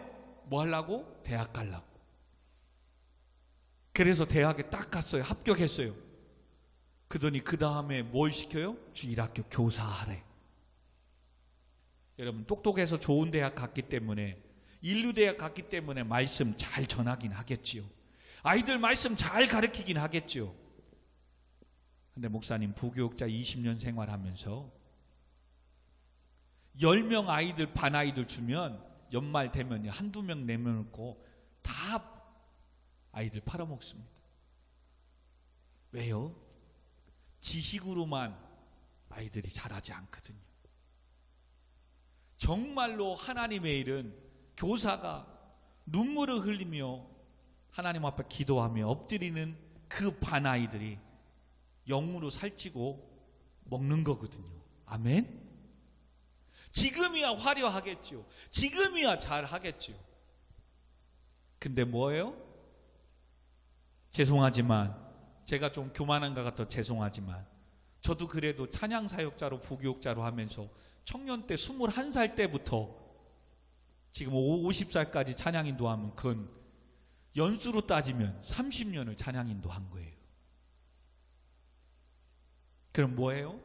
뭐 하려고? 대학 가려고. 그래서 대학에 딱 갔어요. 합격했어요. 그러더니 그 다음에 뭘 시켜요? 주일학교 교사하래. 여러분, 똑똑해서 좋은 대학 갔기 때문에, 인류대학 갔기 때문에 말씀 잘 전하긴 하겠지요. 아이들 말씀 잘 가르치긴 하겠지요. 근데 목사님, 부교육자 20년 생활하면서 10명 아이들, 반 아이들 주면 연말 되면 한두 명 내놓고 다 아이들 팔아먹습니다. 왜요? 지식으로만 아이들이 자라지 않거든요. 정말로 하나님의 일은 교사가 눈물을 흘리며 하나님 앞에 기도하며 엎드리는 그 반 아이들이 영으로 살찌고 먹는 거거든요. 아멘. 지금이야 화려하겠죠. 지금이야 잘하겠죠. 근데 뭐예요? 죄송하지만, 제가 좀 교만한 것 같아 죄송하지만, 저도 그래도 찬양 사역자로 부교육자로 하면서 청년 때 21살 때부터 지금 50살까지 찬양 인도하면 그건 연수로 따지면 30년을 찬양 인도한 거예요. 그럼 뭐예요?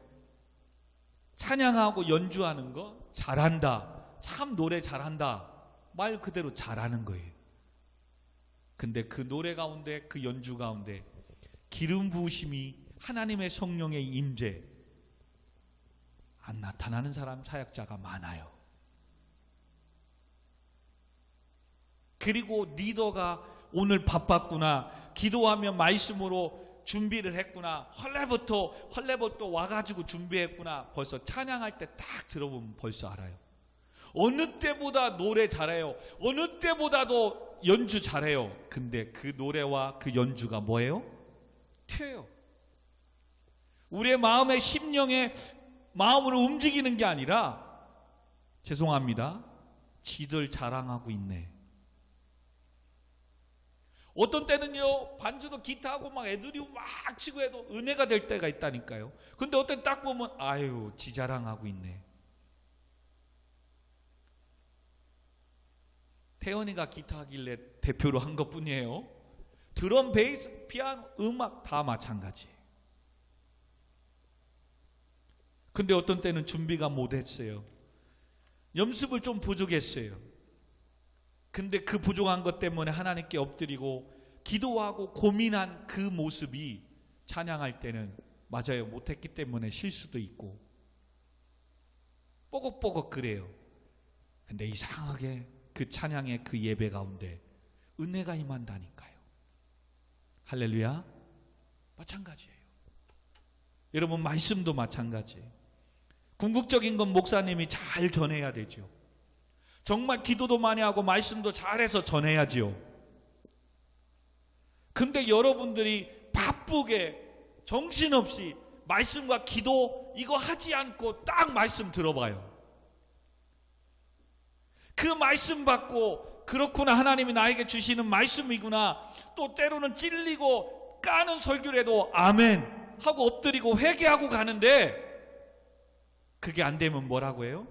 찬양하고 연주하는 거 잘한다, 참 노래 잘한다, 말 그대로 잘하는 거예요. 근데 그 노래 가운데, 그 연주 가운데 기름 부으심이, 하나님의 성령의 임재 안 나타나는 사람, 사역자가 많아요. 그리고 리더가 오늘 바빴구나, 기도하며 말씀으로 준비를 했구나, 헐레부터 와가지고 준비했구나, 벌써 찬양할 때 딱 들어보면 벌써 알아요. 어느 때보다 노래 잘해요. 어느 때보다도 연주 잘해요. 근데 그 노래와 그 연주가 뭐예요? 튀어요. 우리의 마음의 심령의 마음으로 움직이는 게 아니라, 죄송합니다, 지들 자랑하고 있네. 어떤 때는요, 반주도 기타하고 막 애들이 막 치고 해도 은혜가 될 때가 있다니까요. 근데 어떤 때 딱 보면 아유, 지 자랑하고 있네. 태연이가 기타 하길래 대표로 한 것뿐이에요. 드럼, 베이스, 피아노, 음악 다 마찬가지예요. 근데 어떤 때는 준비가 못했어요. 연습을 좀 부족했어요. 근데 그 부족한 것 때문에 하나님께 엎드리고 기도하고 고민한 그 모습이 찬양할 때는 맞아요. 못했기 때문에 실수도 있고 뽀걱뽀걱 그래요. 근데 이상하게 그 찬양의 그 예배 가운데 은혜가 임한다니까요. 할렐루야. 마찬가지예요. 여러분 말씀도 마찬가지예요. 궁극적인 건 목사님이 잘 전해야 되죠. 정말 기도도 많이 하고 말씀도 잘해서 전해야지요. 근데 여러분들이 바쁘게 정신없이 말씀과 기도 이거 하지 않고 딱 말씀 들어봐요. 그 말씀 받고 그렇구나, 하나님이 나에게 주시는 말씀이구나, 또 때로는 찔리고 까는 설교를 해도 아멘 하고 엎드리고 회개하고 가는데 그게 안 되면 뭐라고 해요?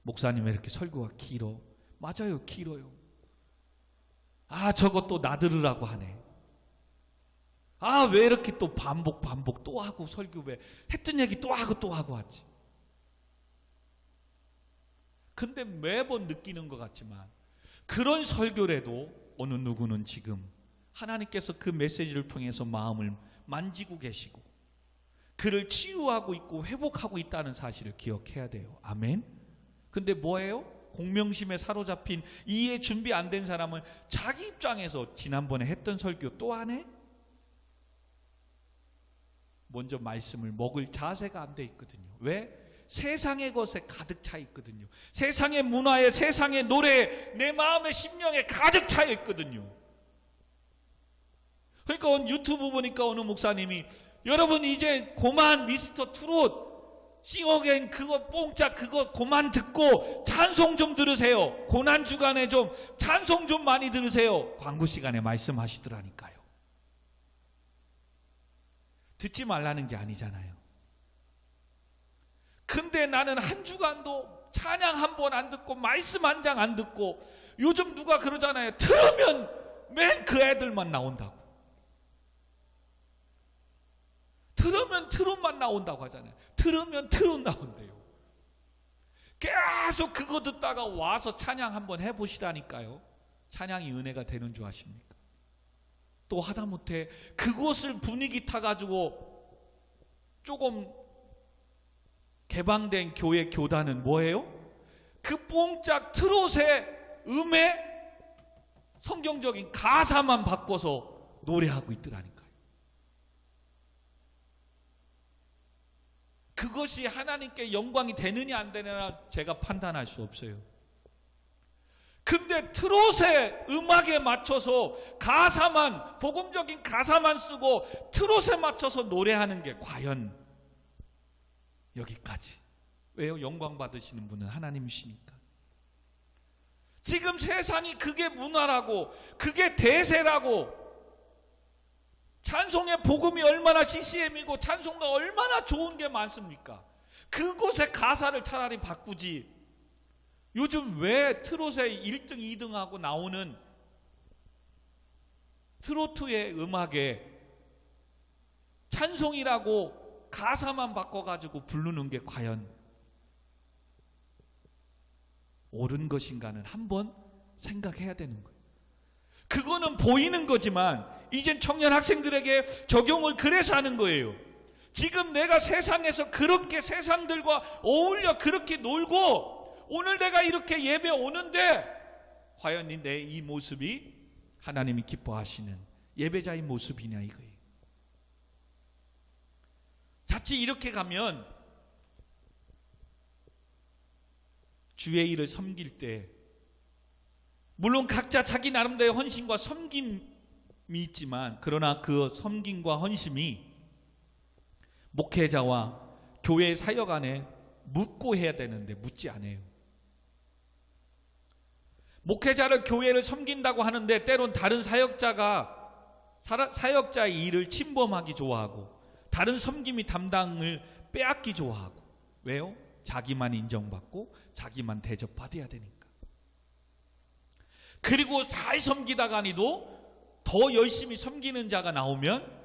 목사님 왜 이렇게 설교가 길어? 맞아요, 길어요. 아, 저것도 나들으라고 하네. 아, 왜 이렇게 또 반복 또 하고 설교 왜 했던 얘기 또 하고 하지? 근데 매번 느끼는 것 같지만 그런 설교라도 어느 누구는 지금 하나님께서 그 메시지를 통해서 마음을 만지고 계시고 그를 치유하고 있고 회복하고 있다는 사실을 기억해야 돼요. 아멘. 근데 뭐예요? 공명심에 사로잡힌 이해 준비 안 된 사람은 자기 입장에서 지난번에 했던 설교 또 안 해? 먼저 말씀을 먹을 자세가 안 돼 있거든요. 왜? 세상의 것에 가득 차 있거든요. 세상의 문화에, 세상의 노래에, 내 마음의 심령에 가득 차 있거든요. 그러니까 유튜브 보니까 어느 목사님이 여러분 이제 그만 미스터 트롯 싱어게인 그거 뽕짝 그거 그만 듣고 찬송 좀 들으세요. 고난주간에 좀 찬송 좀 많이 들으세요. 광고 시간에 말씀하시더라니까요. 듣지 말라는 게 아니잖아요. 근데 나는 한 주간도 찬양 한 번 안 듣고 말씀 한 장 안 듣고 요즘 누가 그러잖아요. 들으면 맨 그 애들만 나온다고. 들으면 트롯만 나온다고 하잖아요. 들으면 트롯 나온대요. 계속 그거 듣다가 와서 찬양 한번 해보시라니까요. 찬양이 은혜가 되는 줄 아십니까? 또 하다못해 그곳을 분위기 타가지고 조금 개방된 교회 교단은 뭐예요? 그 뽕짝 트롯의 음에 성경적인 가사만 바꿔서 노래하고 있더라니까요. 그것이 하나님께 영광이 되느냐 안 되느냐 제가 판단할 수 없어요. 근데 트롯의 음악에 맞춰서 가사만, 복음적인 가사만 쓰고 트롯에 맞춰서 노래하는 게 과연 여기까지. 왜요? 영광 받으시는 분은 하나님이시니까. 지금 세상이 그게 문화라고, 그게 대세라고, 찬송의 복음이 얼마나 CCM이고 찬송가 얼마나 좋은 게 많습니까? 그곳의 가사를 차라리 바꾸지. 요즘 왜 트롯의 1등, 2등하고 나오는 트로트의 음악에 찬송이라고 가사만 바꿔가지고 부르는 게 과연 옳은 것인가는 한번 생각해야 되는 거예요. 그거는 보이는 거지만 이젠 청년 학생들에게 적용을 그래서 하는 거예요. 지금 내가 세상에서 그렇게 세상들과 어울려 그렇게 놀고 오늘 내가 이렇게 예배 오는데 과연 내 이 모습이 하나님이 기뻐하시는 예배자의 모습이냐 이거예요. 자칫 이렇게 가면 주의 일을 섬길 때 물론 각자 자기 나름대로의 헌신과 섬김이 있지만 그러나 그 섬김과 헌심이 목회자와 교회 사역 안에 묻고 해야 되는데 묻지 않아요. 목회자를 교회를 섬긴다고 하는데 때론 다른 사역자의 일을 침범하기 좋아하고 다른 섬김이 담당을 빼앗기 좋아하고. 왜요? 자기만 인정받고 자기만 대접받아야 되니까. 그리고 잘 섬기다가니도 더 열심히 섬기는 자가 나오면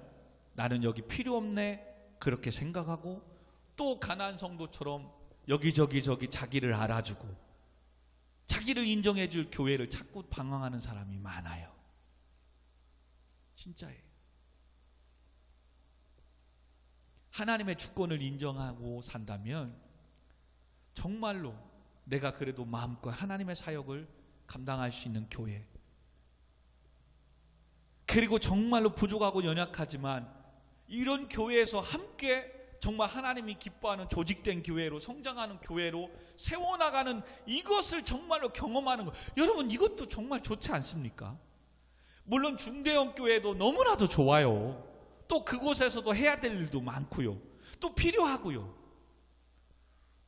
나는 여기 필요 없네 그렇게 생각하고 또 가난한 성도처럼 여기저기 자기를 알아주고 자기를 인정해 줄 교회를 자꾸 방황하는 사람이 많아요. 진짜예요. 하나님의 주권을 인정하고 산다면 정말로 내가 그래도 마음껏 하나님의 사역을 감당할 수 있는 교회, 그리고 정말로 부족하고 연약하지만 이런 교회에서 함께 정말 하나님이 기뻐하는 조직된 교회로, 성장하는 교회로 세워나가는 이것을 정말로 경험하는 것, 여러분 이것도 정말 좋지 않습니까? 물론 중대형 교회도 너무나도 좋아요. 또 그곳에서도 해야 될 일도 많고요, 또 필요하고요.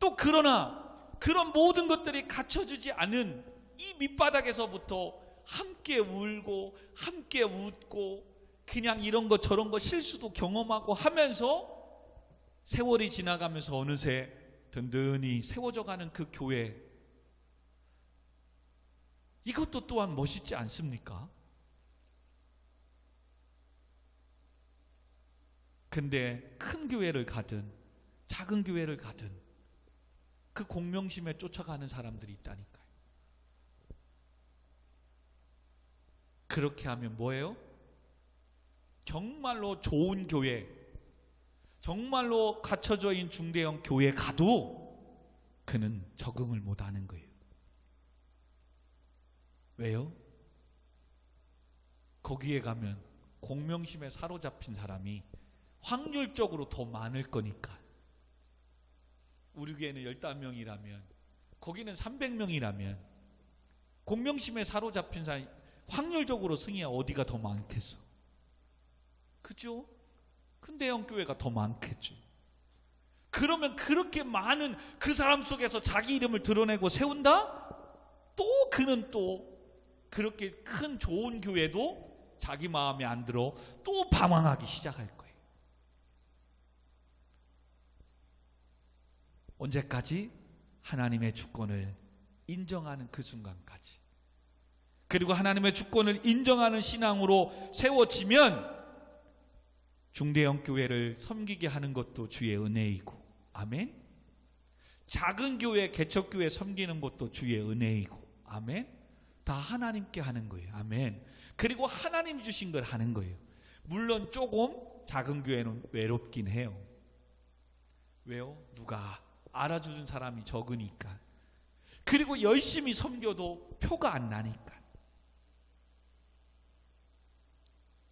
또 그러나 그런 모든 것들이 갖춰지지 않은 이 밑바닥에서부터 함께 울고 함께 웃고 그냥 이런 거 저런 거 실수도 경험하고 하면서 세월이 지나가면서 어느새 든든히 세워져 가는 그 교회, 이것도 또한 멋있지 않습니까? 근데 큰 교회를 가든 작은 교회를 가든 그 공명심에 쫓아가는 사람들이 있다니까요. 그렇게 하면 뭐예요? 정말로 좋은 교회, 정말로 갖춰져 있는 중대형 교회 가도 그는 적응을 못하는 거예요. 왜요? 거기에 가면 공명심에 사로잡힌 사람이 확률적으로 더 많을 거니까. 우리 교회는 15명이라면 거기는 300명이라면 공명심에 사로잡힌 사람이 확률적으로 승희야 어디가 더 많겠어? 그죠? 큰 대형 교회가 더 많겠죠. 그러면 그렇게 많은 그 사람 속에서 자기 이름을 드러내고 세운다? 또 그는 또 그렇게 큰 좋은 교회도 자기 마음에 안 들어 또 방황하기 시작할 거예요. 언제까지? 하나님의 주권을 인정하는 그 순간까지. 그리고 하나님의 주권을 인정하는 신앙으로 세워지면 중대형 교회를 섬기게 하는 것도 주의 은혜이고, 아멘. 작은 교회, 개척교회 섬기는 것도 주의 은혜이고, 아멘. 다 하나님께 하는 거예요. 아멘. 그리고 하나님 주신 걸 하는 거예요. 물론 조금 작은 교회는 외롭긴 해요. 왜요? 누가 알아주는 사람이 적으니까. 그리고 열심히 섬겨도 표가 안 나니까.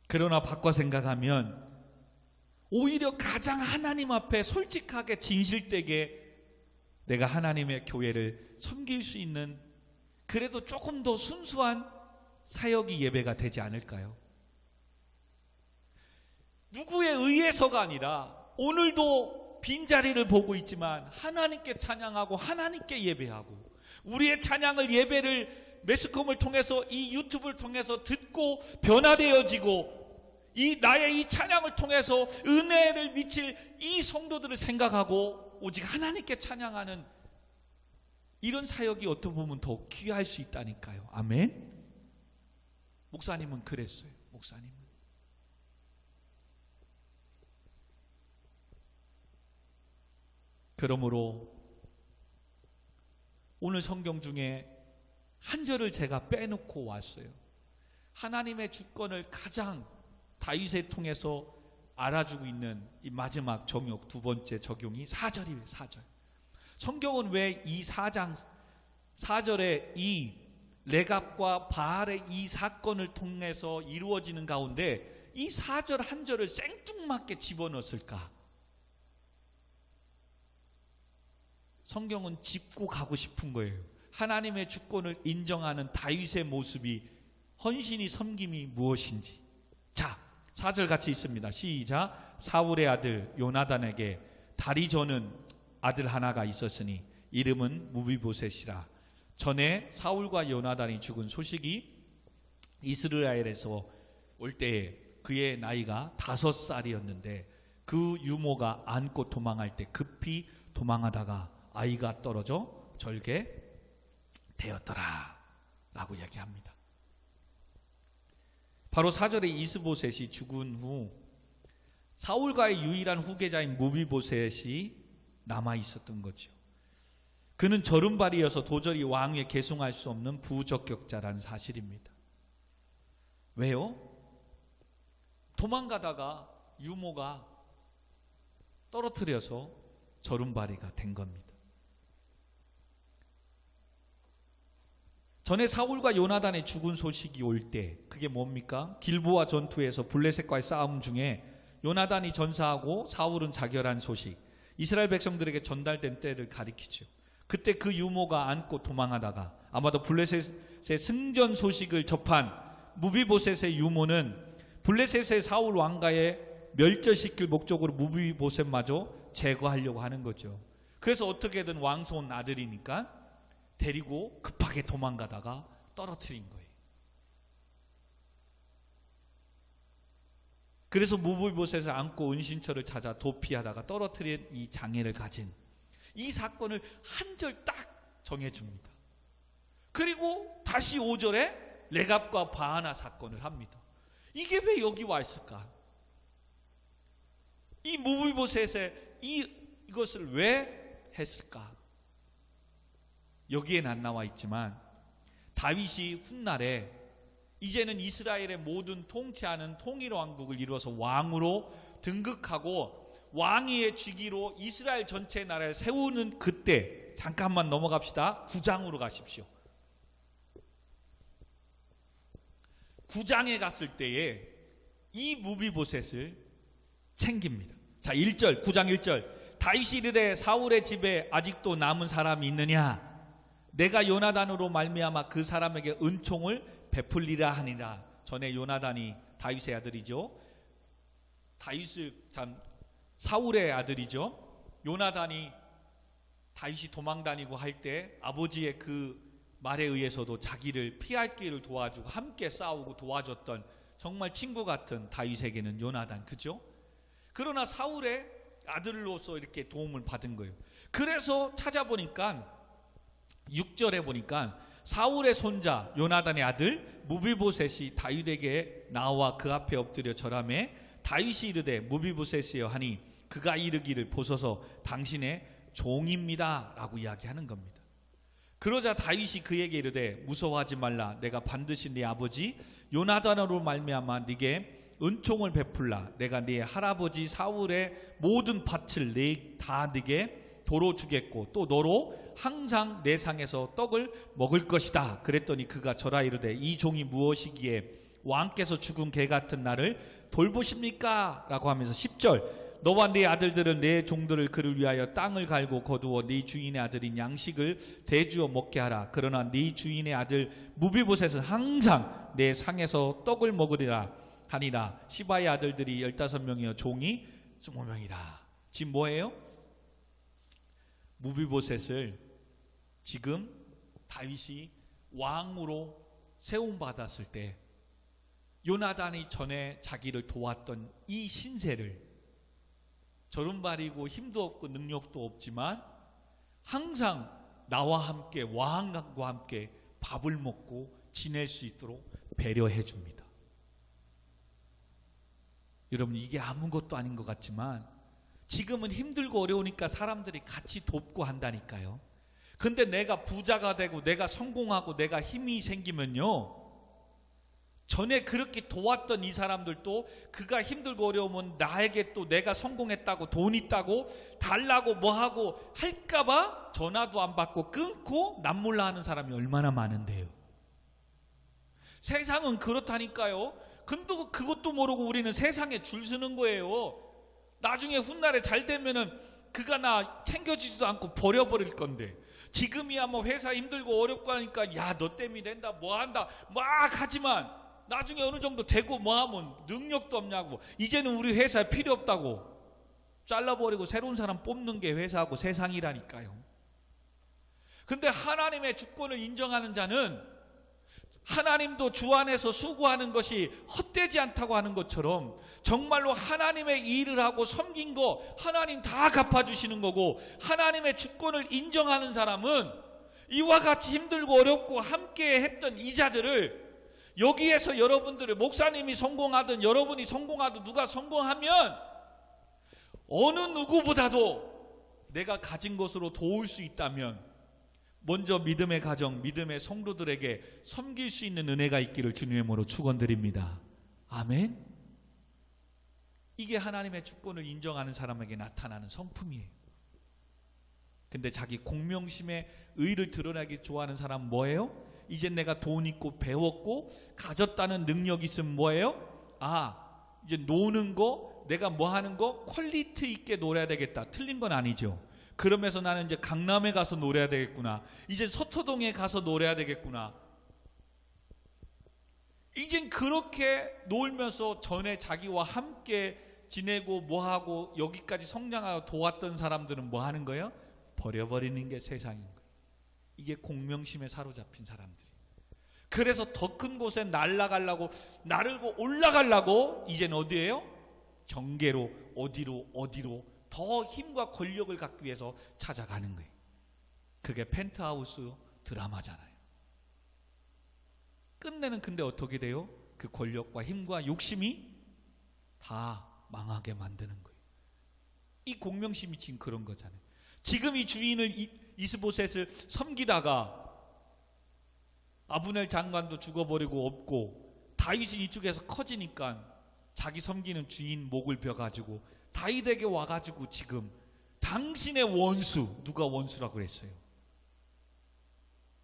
그러나 바꿔 생각하면 오히려 가장 하나님 앞에 솔직하게 진실되게 내가 하나님의 교회를 섬길 수 있는, 그래도 조금 더 순수한 사역이 예배가 되지 않을까요? 누구에 의해서가 아니라 오늘도 빈자리를 보고 있지만 하나님께 찬양하고 하나님께 예배하고, 우리의 찬양을, 예배를 매스컴을 통해서, 이 유튜브를 통해서 듣고 변화되어지고, 이 나의 이 찬양을 통해서 은혜를 미칠 이 성도들을 생각하고 오직 하나님께 찬양하는 이런 사역이 어떻게 보면 더 귀할 수 있다니까요. 아멘. 목사님은 그랬어요. 목사님은. 그러므로 오늘 성경 중에 한 절을 제가 빼놓고 왔어요. 하나님의 주권을 가장 다윗을 통해서 알아주고 있는 이 마지막 정욕, 두 번째 적용이 4절이에요. 4절. 성경은 왜 이 4장 4절에 이 레갑과 바알의 이 사건을 통해서 이루어지는 가운데 이 4절 한 절을 생뚱맞게 집어넣었을까? 성경은 짚고 가고 싶은 거예요. 하나님의 주권을 인정하는 다윗의 모습이, 헌신이, 섬김이 무엇인지. 자, 4절 같이 있습니다. 시작. 사울의 아들 요나단에게 다리 저는 아들 하나가 있었으니 이름은 무비보셋이라. 전에 사울과 요나단이 죽은 소식이 이스라엘에서 올 때에 그의 나이가 5살이었는데 그 유모가 안고 도망할 때 급히 도망하다가 아이가 떨어져 절개 되었더라 라고 얘기합니다. 바로 4절에 이스보셋이 죽은 후 사울과의 유일한 후계자인 무비보셋이 남아 있었던 거죠. 그는 저른발이어서 도저히 왕위에 계승할 수 없는 부적격자라는 사실입니다. 왜요? 도망가다가 유모가 떨어뜨려서 저른발이가 된 겁니다. 전에 사울과 요나단의 죽은 소식이 올 때 그게 뭡니까? 길보아 전투에서 블레셋과의 싸움 중에 요나단이 전사하고 사울은 자결한 소식, 이스라엘 백성들에게 전달된 때를 가리키죠. 그때 그 유모가 안고 도망하다가 아마도 블레셋의 승전 소식을 접한 무비보셋의 유모는 블레셋의 사울 왕가에 멸절시킬 목적으로 무비보셋마저 제거하려고 하는 거죠. 그래서 어떻게든 왕손 아들이니까 데리고 급하게 도망가다가 떨어뜨린 거예요. 그래서 무비보셋을 안고 은신처를 찾아 도피하다가 떨어뜨린 이 장애를 가진 이 사건을 한 절 딱 정해줍니다. 그리고 다시 5절에 레갑과 바하나 사건을 합니다. 이게 왜 여기 와 있을까? 이 무비보셋의 이것을 왜 했을까? 여기에는 안 나와 있지만 다윗이 훗날에 이제는 이스라엘의 모든 통치하는 통일 왕국을 이루어서 왕으로 등극하고 왕위의 직위로 이스라엘 전체 나라를 세우는 그때, 잠깐만 넘어갑시다. 9장으로 가십시오. 9장에 갔을 때에 이 무비보셋을 챙깁니다. 자, 1절, 9장 1절. 다윗이 이르되 사울의 집에 아직도 남은 사람이 있느냐? 내가 요나단으로 말미암아 그 사람에게 은총을 베풀리라 하니라. 전에 요나단이 다윗의 아들이죠. 다윗을 사울의 아들이죠. 요나단이 다윗이 도망다니고 할 때 아버지의 그 말에 의해서도 자기를 피할 길을 도와주고 함께 싸우고 도와줬던 정말 친구 같은 다윗에게는 요나단, 그죠? 그러나 사울의 아들로서 이렇게 도움을 받은 거예요. 그래서 찾아보니까 6절에 보니까 사울의 손자 요나단의 아들 무비보셋이 다윗에게 나와 그 앞에 엎드려 절하매 다윗이 이르되 무비보셋이여 하니 그가 이르기를 보소서 당신의 종입니다 라고 이야기하는 겁니다. 그러자 다윗이 그에게 이르되 무서워하지 말라. 내가 반드시 네 아버지 요나단으로 말미암아 네게 은총을 베풀라. 내가 네 할아버지 사울의 모든 밭을 다 네게 도로 주겠고 또 너로 항상 내 상에서 떡을 먹을 것이다. 그랬더니 그가 절하 이르되 이 종이 무엇이기에 왕께서 죽은 개 같은 나를 돌보십니까? 라고 하면서 10절 너와 네 아들들은 내 종들을 그를 위하여 땅을 갈고 거두어 네 주인의 아들인 양식을 대주어 먹게 하라. 그러나 네 주인의 아들 무비보셋은 항상 내 상에서 떡을 먹으리라 하니라. 시바의 아들들이 15명이요 종이 20명이라. 지금 뭐예요? 무비보셋을 지금 다윗이 왕으로 세움받았을 때 요나단이 전에 자기를 도왔던 이 신세를 저른발이고 힘도 없고 능력도 없지만 항상 나와 함께 왕과 함께 밥을 먹고 지낼 수 있도록 배려해 줍니다. 여러분, 이게 아무것도 아닌 것 같지만 지금은 힘들고 어려우니까 사람들이 같이 돕고 한다니까요. 근데 내가 부자가 되고 내가 성공하고 내가 힘이 생기면요, 전에 그렇게 도왔던 이 사람들도 그가 힘들고 어려우면 나에게 또 내가 성공했다고 돈 있다고 달라고 뭐하고 할까봐 전화도 안 받고 끊고 남몰라 하는 사람이 얼마나 많은데요. 세상은 그렇다니까요. 근데 그것도 모르고 우리는 세상에 줄 서는 거예요. 나중에 훗날에 잘 되면은 그가 나 챙겨주지도 않고 버려버릴 건데, 지금이야 뭐 회사 힘들고 어렵고 하니까 야 너 때문에 된다 뭐 한다 막 하지만 나중에 어느 정도 되고 뭐 하면 능력도 없냐고, 이제는 우리 회사에 필요 없다고 잘라버리고 새로운 사람 뽑는 게 회사하고 세상이라니까요. 근데 하나님의 주권을 인정하는 자는 하나님도 주 안에서 수고하는 것이 헛되지 않다고 하는 것처럼 정말로 하나님의 일을 하고 섬긴 거 하나님 다 갚아주시는 거고, 하나님의 주권을 인정하는 사람은 이와 같이 힘들고 어렵고 함께 했던 이 자들을 여기에서 여러분들의 목사님이 성공하든 여러분이 성공하든 누가 성공하면 어느 누구보다도 내가 가진 것으로 도울 수 있다면 먼저 믿음의 가정, 믿음의 성도들에게 섬길 수 있는 은혜가 있기를 주님의 이름으로 축원드립니다. 아멘. 이게 하나님의 주권을 인정하는 사람에게 나타나는 성품이에요. 근데 자기 공명심의 의를 드러내기 좋아하는 사람은 뭐예요? 이제 내가 돈 있고 배웠고 가졌다는 능력이 있으면 뭐예요? 이제 노는 거, 내가 뭐 하는 거 퀄리티 있게 놀아야 되겠다. 틀린 건 아니죠. 그러면서 나는 이제 강남에 가서 놀아야 되겠구나. 이제 서초동에 가서 놀아야 되겠구나. 이젠 그렇게 놀면서 전에 자기와 함께 지내고 뭐하고 여기까지 성장하고 도왔던 사람들은 뭐 하는 거예요? 버려버리는 게 세상인 거예요. 이게 공명심에 사로잡힌 사람들이. 그래서 더 큰 곳에 날아가려고 나르고 올라가려고 이젠 어디예요? 경계로 어디로 더 힘과 권력을 갖기 위해서 찾아가는 거예요. 그게 펜트하우스 드라마잖아요. 끝내는 근데 어떻게 돼요? 그 권력과 힘과 욕심이 다 망하게 만드는 거예요. 이 공명심이 지금 그런 거잖아요. 지금 이 주인을 이스보셋을 섬기다가 아브넬 장관도 죽어버리고 없고 다윗이 이쪽에서 커지니까 자기 섬기는 주인 목을 베어가지고 다윗에게 와가지고 지금 당신의 원수, 누가 원수라고 그랬어요?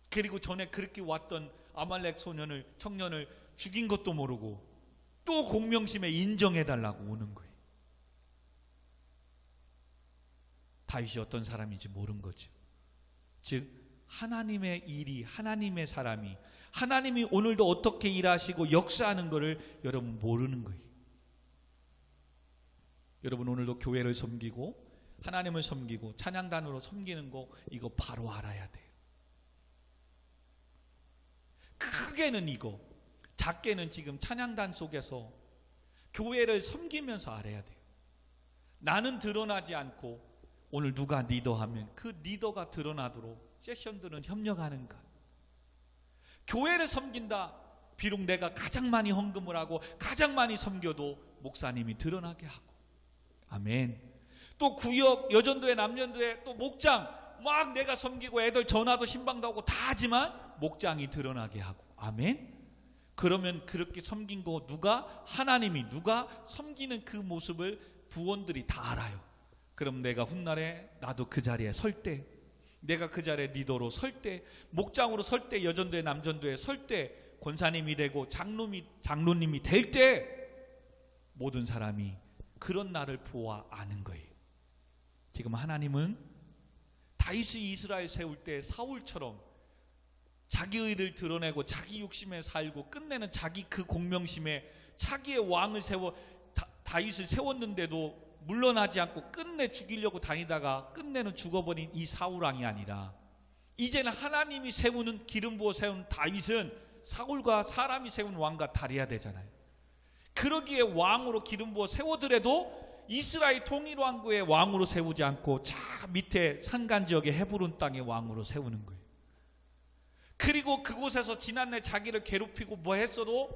그리고 전에 그렇게 왔던 아말렉 청년을 죽인 것도 모르고 또 공명심에 인정해달라고 오는 거예요. 다윗이 어떤 사람인지 모른 거죠. 즉 하나님의 일이, 하나님의 사람이, 하나님이 오늘도 어떻게 일하시고 역사하는 것을 여러분 모르는 거예요. 여러분 오늘도 교회를 섬기고 하나님을 섬기고 찬양단으로 섬기는 거 이거 바로 알아야 돼요. 크게는 이거, 작게는 지금 찬양단 속에서 교회를 섬기면서 알아야 돼요. 나는 드러나지 않고 오늘 누가 리더하면 그 리더가 드러나도록 세션들은 협력하는가. 교회를 섬긴다. 비록 내가 가장 많이 헌금을 하고 가장 많이 섬겨도 목사님이 드러나게 하고. 아멘. 또 구역, 여전도회, 남전도회, 또 목장 막 내가 섬기고 애들 전화도 신방도 하고 다 하지만 목장이 드러나게 하고. 아멘. 그러면 그렇게 섬긴 거 누가? 하나님이, 누가 섬기는 그 모습을 부원들이 다 알아요. 그럼 내가 훗날에 나도 그 자리에 설 때, 내가 그 자리에 리더로 설 때, 목장으로 설 때, 여전도회 남전도회 설 때, 권사님이 되고 장로님이 될 때 모든 사람이 그런 나를 보아 아는 거예요. 지금 하나님은 다윗이 이스라엘 세울 때 사울처럼 자기 의를 드러내고 자기 욕심에 살고 끝내는 자기 그 공명심에 자기의 왕을 세워 다윗을 세웠는데도 물러나지 않고 끝내 죽이려고 다니다가 끝내는 죽어버린 이 사울왕이 아니라 이제는 하나님이 세우는, 기름 부어 세운 다윗은 사울과 사람이 세운 왕과 다르야 되잖아요. 그러기에 왕으로 기름 부어 세우더라도 이스라엘 통일왕국의 왕으로 세우지 않고 저 밑에 산간 지역의 헤브론 땅의 왕으로 세우는 거예요. 그리고 그곳에서 지난해 자기를 괴롭히고 뭐 했어도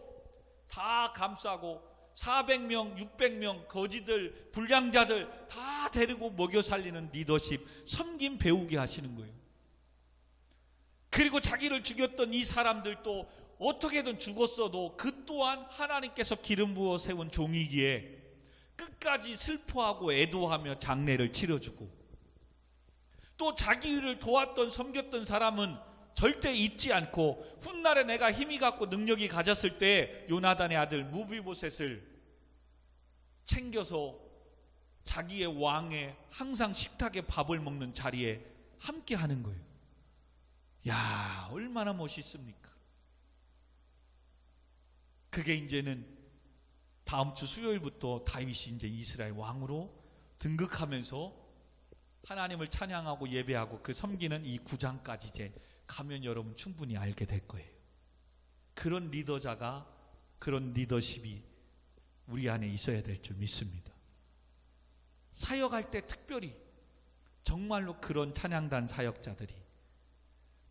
다 감싸고 400명, 600명 거지들, 불량자들 다 데리고 먹여 살리는 리더십, 섬김 배우게 하시는 거예요. 그리고 자기를 죽였던 이 사람들도 어떻게든 죽었어도 그 또한 하나님께서 기름 부어 세운 종이기에 끝까지 슬퍼하고 애도하며 장례를 치러주고, 또 자기를 도왔던 섬겼던 사람은 절대 잊지 않고 훗날에 내가 힘이 갖고 능력이 가졌을 때 요나단의 아들 무비보셋을 챙겨서 자기의 왕의 항상 식탁에 밥을 먹는 자리에 함께 하는 거예요. 야, 얼마나 멋있습니까? 그게 이제는 다음 주 수요일부터 다윗이 이제 이스라엘 왕으로 등극하면서 하나님을 찬양하고 예배하고 그 섬기는 이 구장까지 이제 가면 여러분 충분히 알게 될 거예요. 그런 리더자가, 그런 리더십이 우리 안에 있어야 될 줄 믿습니다. 사역할 때 특별히 정말로 그런 찬양단 사역자들이,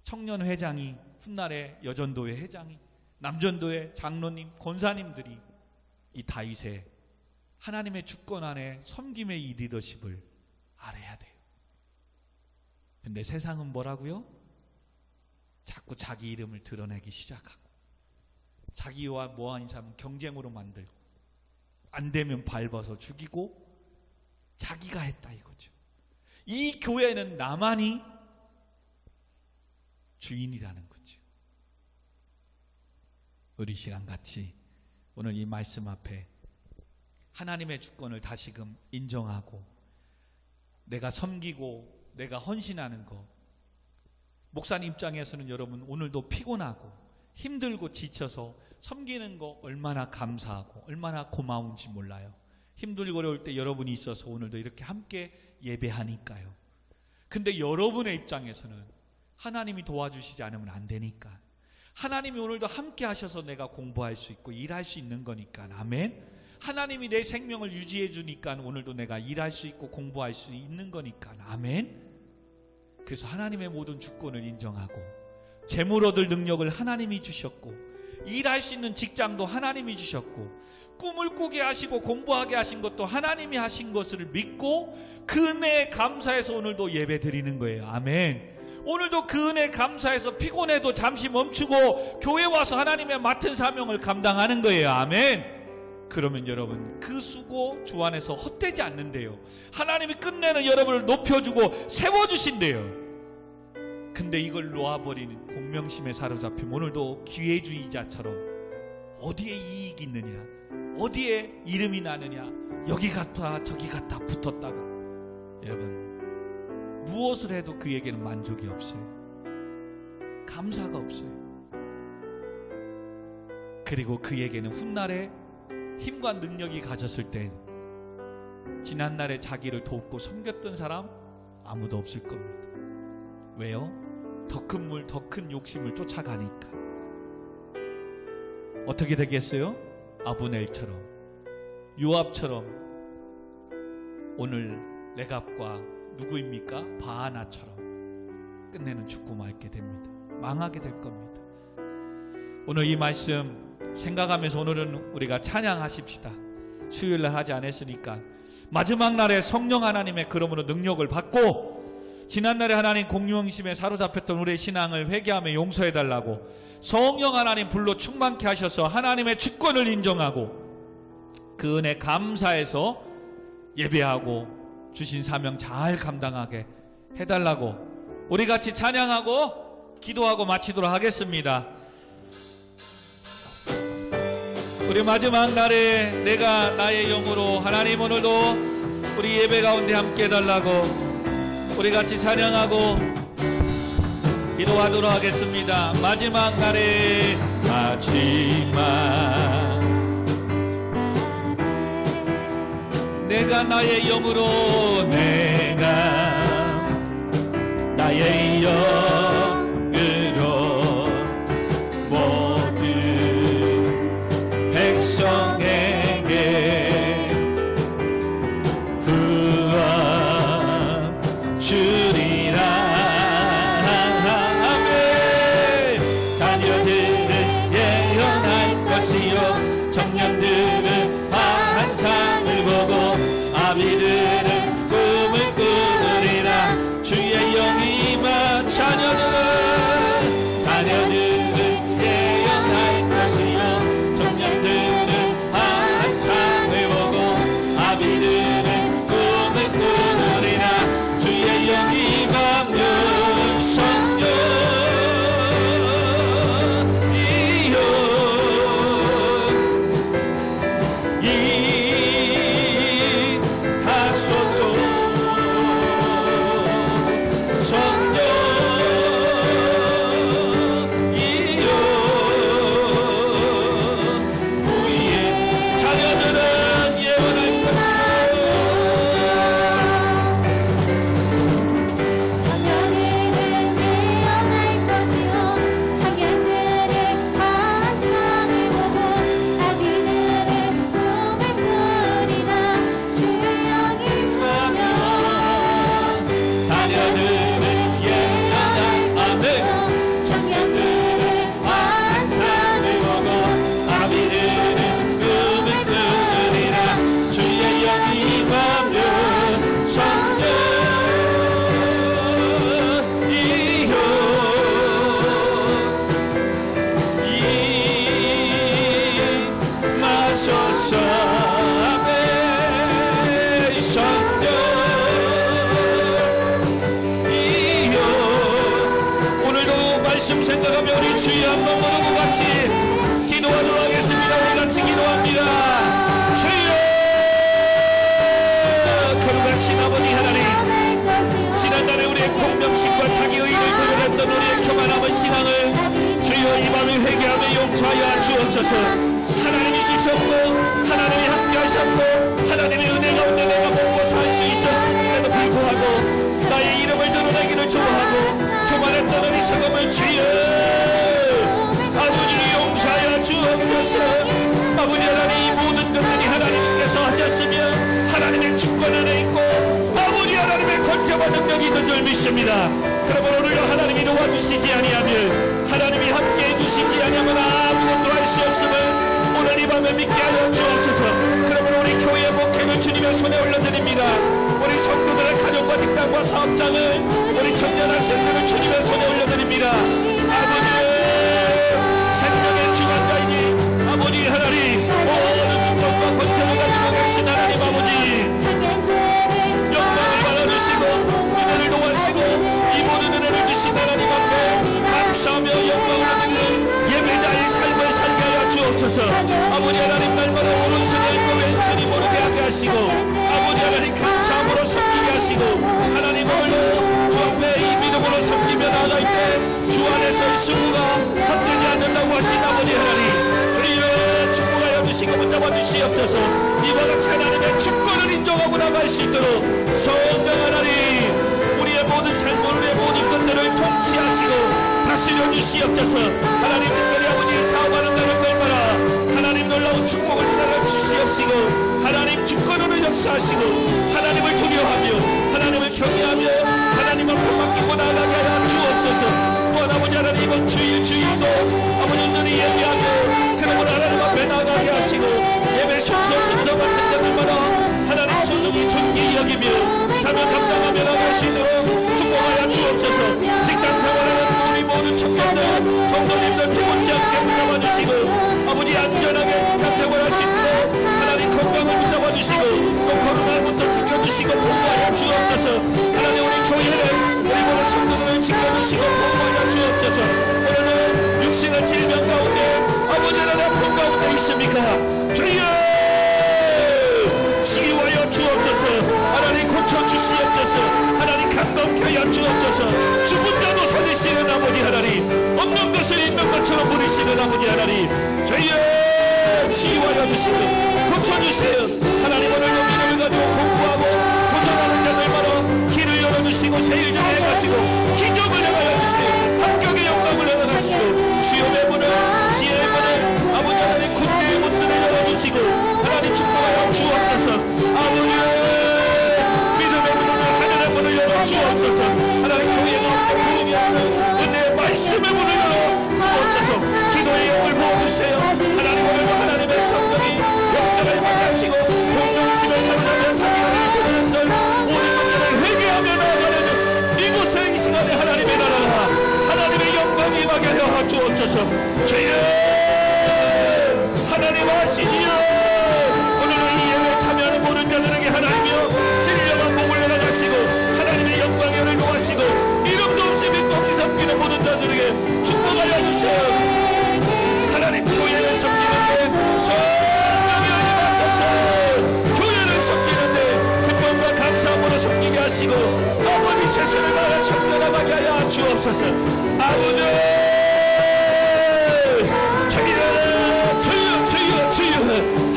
청년회장이, 훗날에 여전도회 회장이, 남전도회 장로님, 권사님들이 이 다윗의 하나님의 주권 안에 섬김의 이 리더십을 알아야 돼요. 근데 세상은 뭐라고요? 자꾸 자기 이름을 드러내기 시작하고, 자기와 뭐하는 사람은 경쟁으로 만들고, 안 되면 밟아서 죽이고, 자기가 했다 이거죠. 이 교회는 나만이 주인이라는 거죠. 우리 시간 같이 오늘 이 말씀 앞에 하나님의 주권을 다시금 인정하고, 내가 섬기고 내가 헌신하는 거, 목사님 입장에서는 여러분 오늘도 피곤하고 힘들고 지쳐서 섬기는 거 얼마나 감사하고 얼마나 고마운지 몰라요. 힘들고 어려울 때 여러분이 있어서 오늘도 이렇게 함께 예배하니까요. 근데 여러분의 입장에서는 하나님이 도와주시지 않으면 안 되니까, 하나님이 오늘도 함께 하셔서 내가 공부할 수 있고 일할 수 있는 거니까, 아멘. 하나님이 내 생명을 유지해 주니까 오늘도 내가 일할 수 있고 공부할 수 있는 거니까, 아멘. 그래서 하나님의 모든 주권을 인정하고, 재물 얻을 능력을 하나님이 주셨고, 일할 수 있는 직장도 하나님이 주셨고, 꿈을 꾸게 하시고 공부하게 하신 것도 하나님이 하신 것을 믿고 그 은혜에 감사해서 오늘도 예배 드리는 거예요. 아멘. 오늘도 그 은혜에 감사해서 피곤해도 잠시 멈추고 교회 와서 하나님의 맡은 사명을 감당하는 거예요. 아멘. 그러면 여러분 그 수고 주 안에서 헛되지 않는데요. 하나님이 끝내는 여러분을 높여주고 세워주신대요. 근데 이걸 놓아버리는 공명심에 사로잡히면 오늘도 기회주의자처럼 어디에 이익이 있느냐, 어디에 이름이 나느냐, 여기 갔다 저기 갔다 붙었다가, 여러분 무엇을 해도 그에게는 만족이 없어요. 감사가 없어요. 그리고 그에게는 훗날에 힘과 능력이 가졌을 땐 지난날에 자기를 돕고 섬겼던 사람 아무도 없을 겁니다. 왜요? 더 큰 물, 더 큰 욕심을 쫓아가니까. 어떻게 되겠어요? 아브넬처럼, 요압처럼, 오늘 레갑과 누구입니까? 바하나처럼 끝내는 죽고 말게 됩니다. 망하게 될 겁니다. 오늘 이 말씀 생각하면서 오늘은 우리가 찬양하십시다. 수요일날 하지 않았으니까 마지막 날에 성령 하나님의 그러므로 능력을 받고, 지난날에 하나님 공명심에 사로잡혔던 우리의 신앙을 회개하며 용서해달라고 성령 하나님 불로 충만케 하셔서 하나님의 주권을 인정하고 그 은혜 감사해서 예배하고 주신 사명 잘 감당하게 해달라고 우리 같이 찬양하고 기도하고 마치도록 하겠습니다. 우리 마지막 날에 내가 나의 영으로, 하나님 오늘도 우리 예배 가운데 함께 해달라고 우리 같이 찬양하고 기도하도록 하겠습니다. 마지막 날에, 마지막 내가 나의 영으로, 내가 나의 영으로 모든 백성에게 주리라. 아멘. 자녀들은 예언할 것이요, 청년들은 환상을 보고, 아비들은 꿈을 꾸리라. 주의 영이 임한 자녀 말씀 생각하며 우리 주여 한번 모두 같이 기도하도록 하겠습니다. 우리 같이 기도합니다. 주여 거룩하신 아버지 하나님, 지난달에 우리의 공명심과 자기 의를 드러냈던 우리의 교만함의 신앙을 주여 이 밤에 회개하며 용서하여 주옵소서. 하나님이 계셨고 하나님이 함께 하셨고 하나님의 은혜 가운데 내가 먹고 살 수 있었음에도 불구하고 나의 이름을 드러내기를 좋아하고 교만했던 우리 성함을 주여 아버지 용서하여 주옵소서. 아버지 하나님, 이 모든 것들이 하나님께서 하셨으며 하나님의 주권 안에 있고 아버지 하나님의 권세와 능력이 있는 줄 믿습니다. 그러므로 오늘 하나님이 도와주시지 아니하면, 하나님이 함께해 주시지 아니하면 아무것도 할 수 없음을 오늘 이 밤에 믿게 하여 주옵소서. 그러므로 우리 교회의 목회를 주님의 손에 올려드립니다. 우리 성도들의 가정과 직장과 사업장을, 우리 청년 학생들을 주님의 손에 올려드립니다. 아버지 생명의 주관자이니 아버지 하나님, 모든 주권과 권세를 가지고 계신 하나님 아버지, 영광을 받아주시고 은혜를 도와주시고 이 모든 은혜를 주신 하나님 앞에 감사하며 영광을 드리는 예배자의 삶을 살게 하여 주옵소서. 아버지 하나님, 날마다 오른손에 있고 왼손이 모르게 하게 하시고 아버지 하나님 감사함으로 섬기게 하시고 하나님 오늘도 주 앞에 이 믿음으로 섬기며 나아갈 때 주 안에서의 승부가 합되지 않는다고 하신 아버지 하나님, 주여 축복하여 주시고 붙잡아 주시옵소서. 이와 같이 하나님의 주권을 인정하고 나갈 수 있도록 성령 하나님, 우리의 모든 삶, 우리의 모든 것들을 통치하시고 다스려 주시옵소서. 하나님, 특별히 아버지 사업하는 나를 날마다 하나님 놀라운 축복을 나라 주시옵시고 하나님 주권으로 역사하시고 하나님을 두려워하며 하나님을 경외하며 하나님 앞에 맡기고 나아가게 하여 주옵소서. 또한 아버지 하나님, 이번 주일도 아버지 눈이 예배하며 그러므로 하나님 앞에 나아가게 하시고 예배 순서 같은 데들마다 하나님 소중히 존귀히 여기며 사명 감당하며 나아갈 수 있도록 축복하여 주옵소서. 직장 생활하는 우리 모든 청년들, 성도님들 피곤치 않게 붙잡아 주시고 아버지 안전하게 직장 생활하시고 하나님 건강을 붙잡아 주시고 또 코로나부터 지켜주시고 보호하여 주옵소서. 하나님, 우리 교회를 우리 모든 성도들을 지켜주시고 보호하여 주옵소서. 오늘은 육신의 질병 가운데 아버지 하나님 아픈 가운데 있습니까? 주여 치유하여 주옵소서. 하나님 고쳐주시옵소서. 하나님 감동케 하여 주옵소서. 죽은 자도 살리시는 아버지 하나님, 없는 것을 있는 것처럼 부리시는 아버지 하나님, 주여 치유하여 주시고 고쳐주세요. 하나님, 오늘 여기를 가지고 공부하고 도전하는 자들마다 길을 열어주시고 세일전에 가시고 기적을 내가여 주세요. 합격의 영광을 내가시고 주님의 문을, 지혜의 문을, 아버지 하나님 군대의 문들을 열어주시고 하나님 축복하여 주옵소서. 아버지 믿음의 문을, 하늘의 문을 열어주옵소서. 하나님 교회가 부름이 없는 은혜의 말씀의 문을 열어주옵소서. 기도의 영을 부어주세요. 하나님, 오늘도 하나님의 성령이 역사를 임하시고 공동심에 살아가며 자기 하나님을 드러낸들 모든 것들을 회개하며 나아가는 이곳에 이 시간에 하나님의 나라가 하나님의 영광이 임하게 하여 주옵소서. 주여 하나님 아시지요. 오늘은 이 예배에 참여하는 모든 자들에게 하나님이여 진리와 복을 내려가시고 하나님의 영광의 은혜를 도하시고 이름도 없이 믿고 섬기는 모든 자들에게 축복하여 주세요. 하나님, 교회를 섬기는데 성령이 임하소서. 교회를 섬기는데 기쁨과 감사함으로 섬기게 하시고 아버지 최선을 다하여 섬겨나가게 하여 주옵소서. 아버지 주여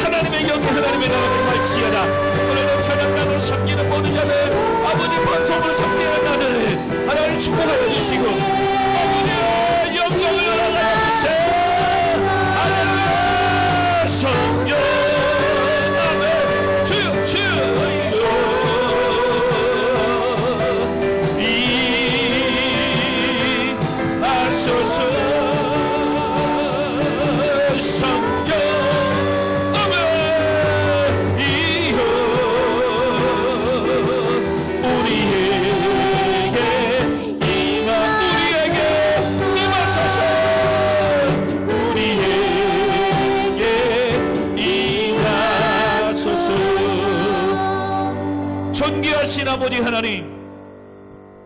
하나님의 영이 하나님의 나라를 밝히어라. 오늘은 찬양단으로 섬기는 모든 자들, 아버지 방송으로 섬기는 자들 하나님 축복하여 주시고 아버지의 영광을 나아가여 주세요. 할렐루야. 성령 아멘. 주여 이하소서. 존귀하신 아버지 하나님,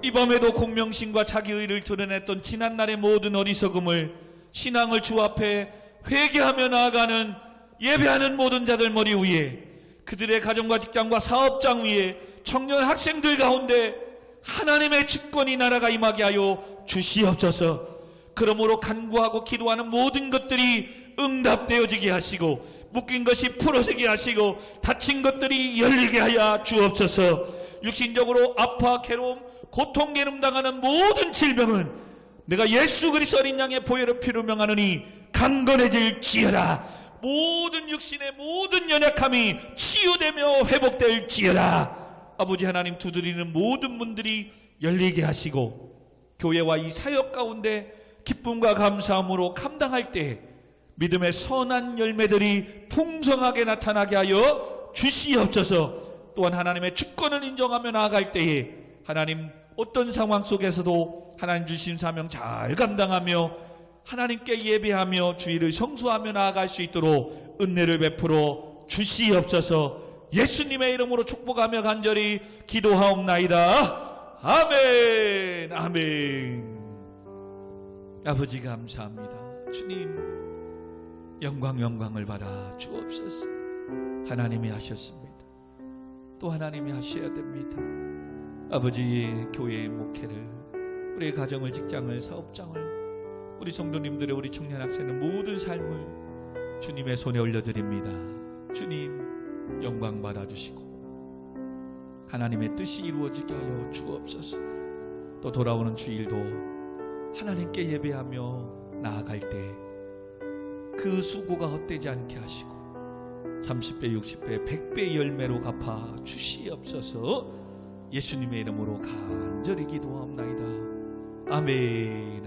이 밤에도 공명심과 자기 의를 드러냈던 지난날의 모든 어리석음을 신앙을 주 앞에 회개하며 나아가는 예배하는 모든 자들 머리 위에, 그들의 가정과 직장과 사업장 위에, 청년 학생들 가운데 하나님의 주권이 나라가 임하게 하여 주시옵소서. 그러므로 간구하고 기도하는 모든 것들이 응답되어지게 하시고, 묶인 것이 풀어지게 하시고, 닫힌 것들이 열리게 하여 주옵소서. 육신적으로 아파 괴로움 고통 괴름당하는 모든 질병은 내가 예수 그리스도 어린 양의 보혈의 피로 명하노니 강건해질지어다. 모든 육신의 모든 연약함이 치유되며 회복될지어다. 아버지 하나님, 두드리는 모든 문들이 열리게 하시고, 교회와 이 사역 가운데 기쁨과 감사함으로 감당할 때 믿음의 선한 열매들이 풍성하게 나타나게 하여 주시옵소서. 또한 하나님의 주권을 인정하며 나아갈 때에 하나님 어떤 상황 속에서도 하나님 주신 사명 잘 감당하며 하나님께 예배하며 주의를 성수하며 나아갈 수 있도록 은혜를 베풀어 주시옵소서. 예수님의 이름으로 축복하며 간절히 기도하옵나이다. 아멘. 아멘. 아버지 감사합니다. 주님 영광을 받아 주옵소서. 하나님이 하셨습니다. 또 하나님이 하셔야 됩니다. 아버지, 교회의 목회를, 우리의 가정을, 직장을, 사업장을, 우리 성도님들의, 우리 청년 학생의 모든 삶을 주님의 손에 올려드립니다. 주님 영광 받아주시고 하나님의 뜻이 이루어지게 하여 주옵소서. 또 돌아오는 주일도 하나님께 예배하며 나아갈 때 그 수고가 헛되지 않게 하시고 30배, 60배, 100배의 열매로 갚아 주시옵소서. 예수님의 이름으로 간절히 기도하옵나이다. 아멘.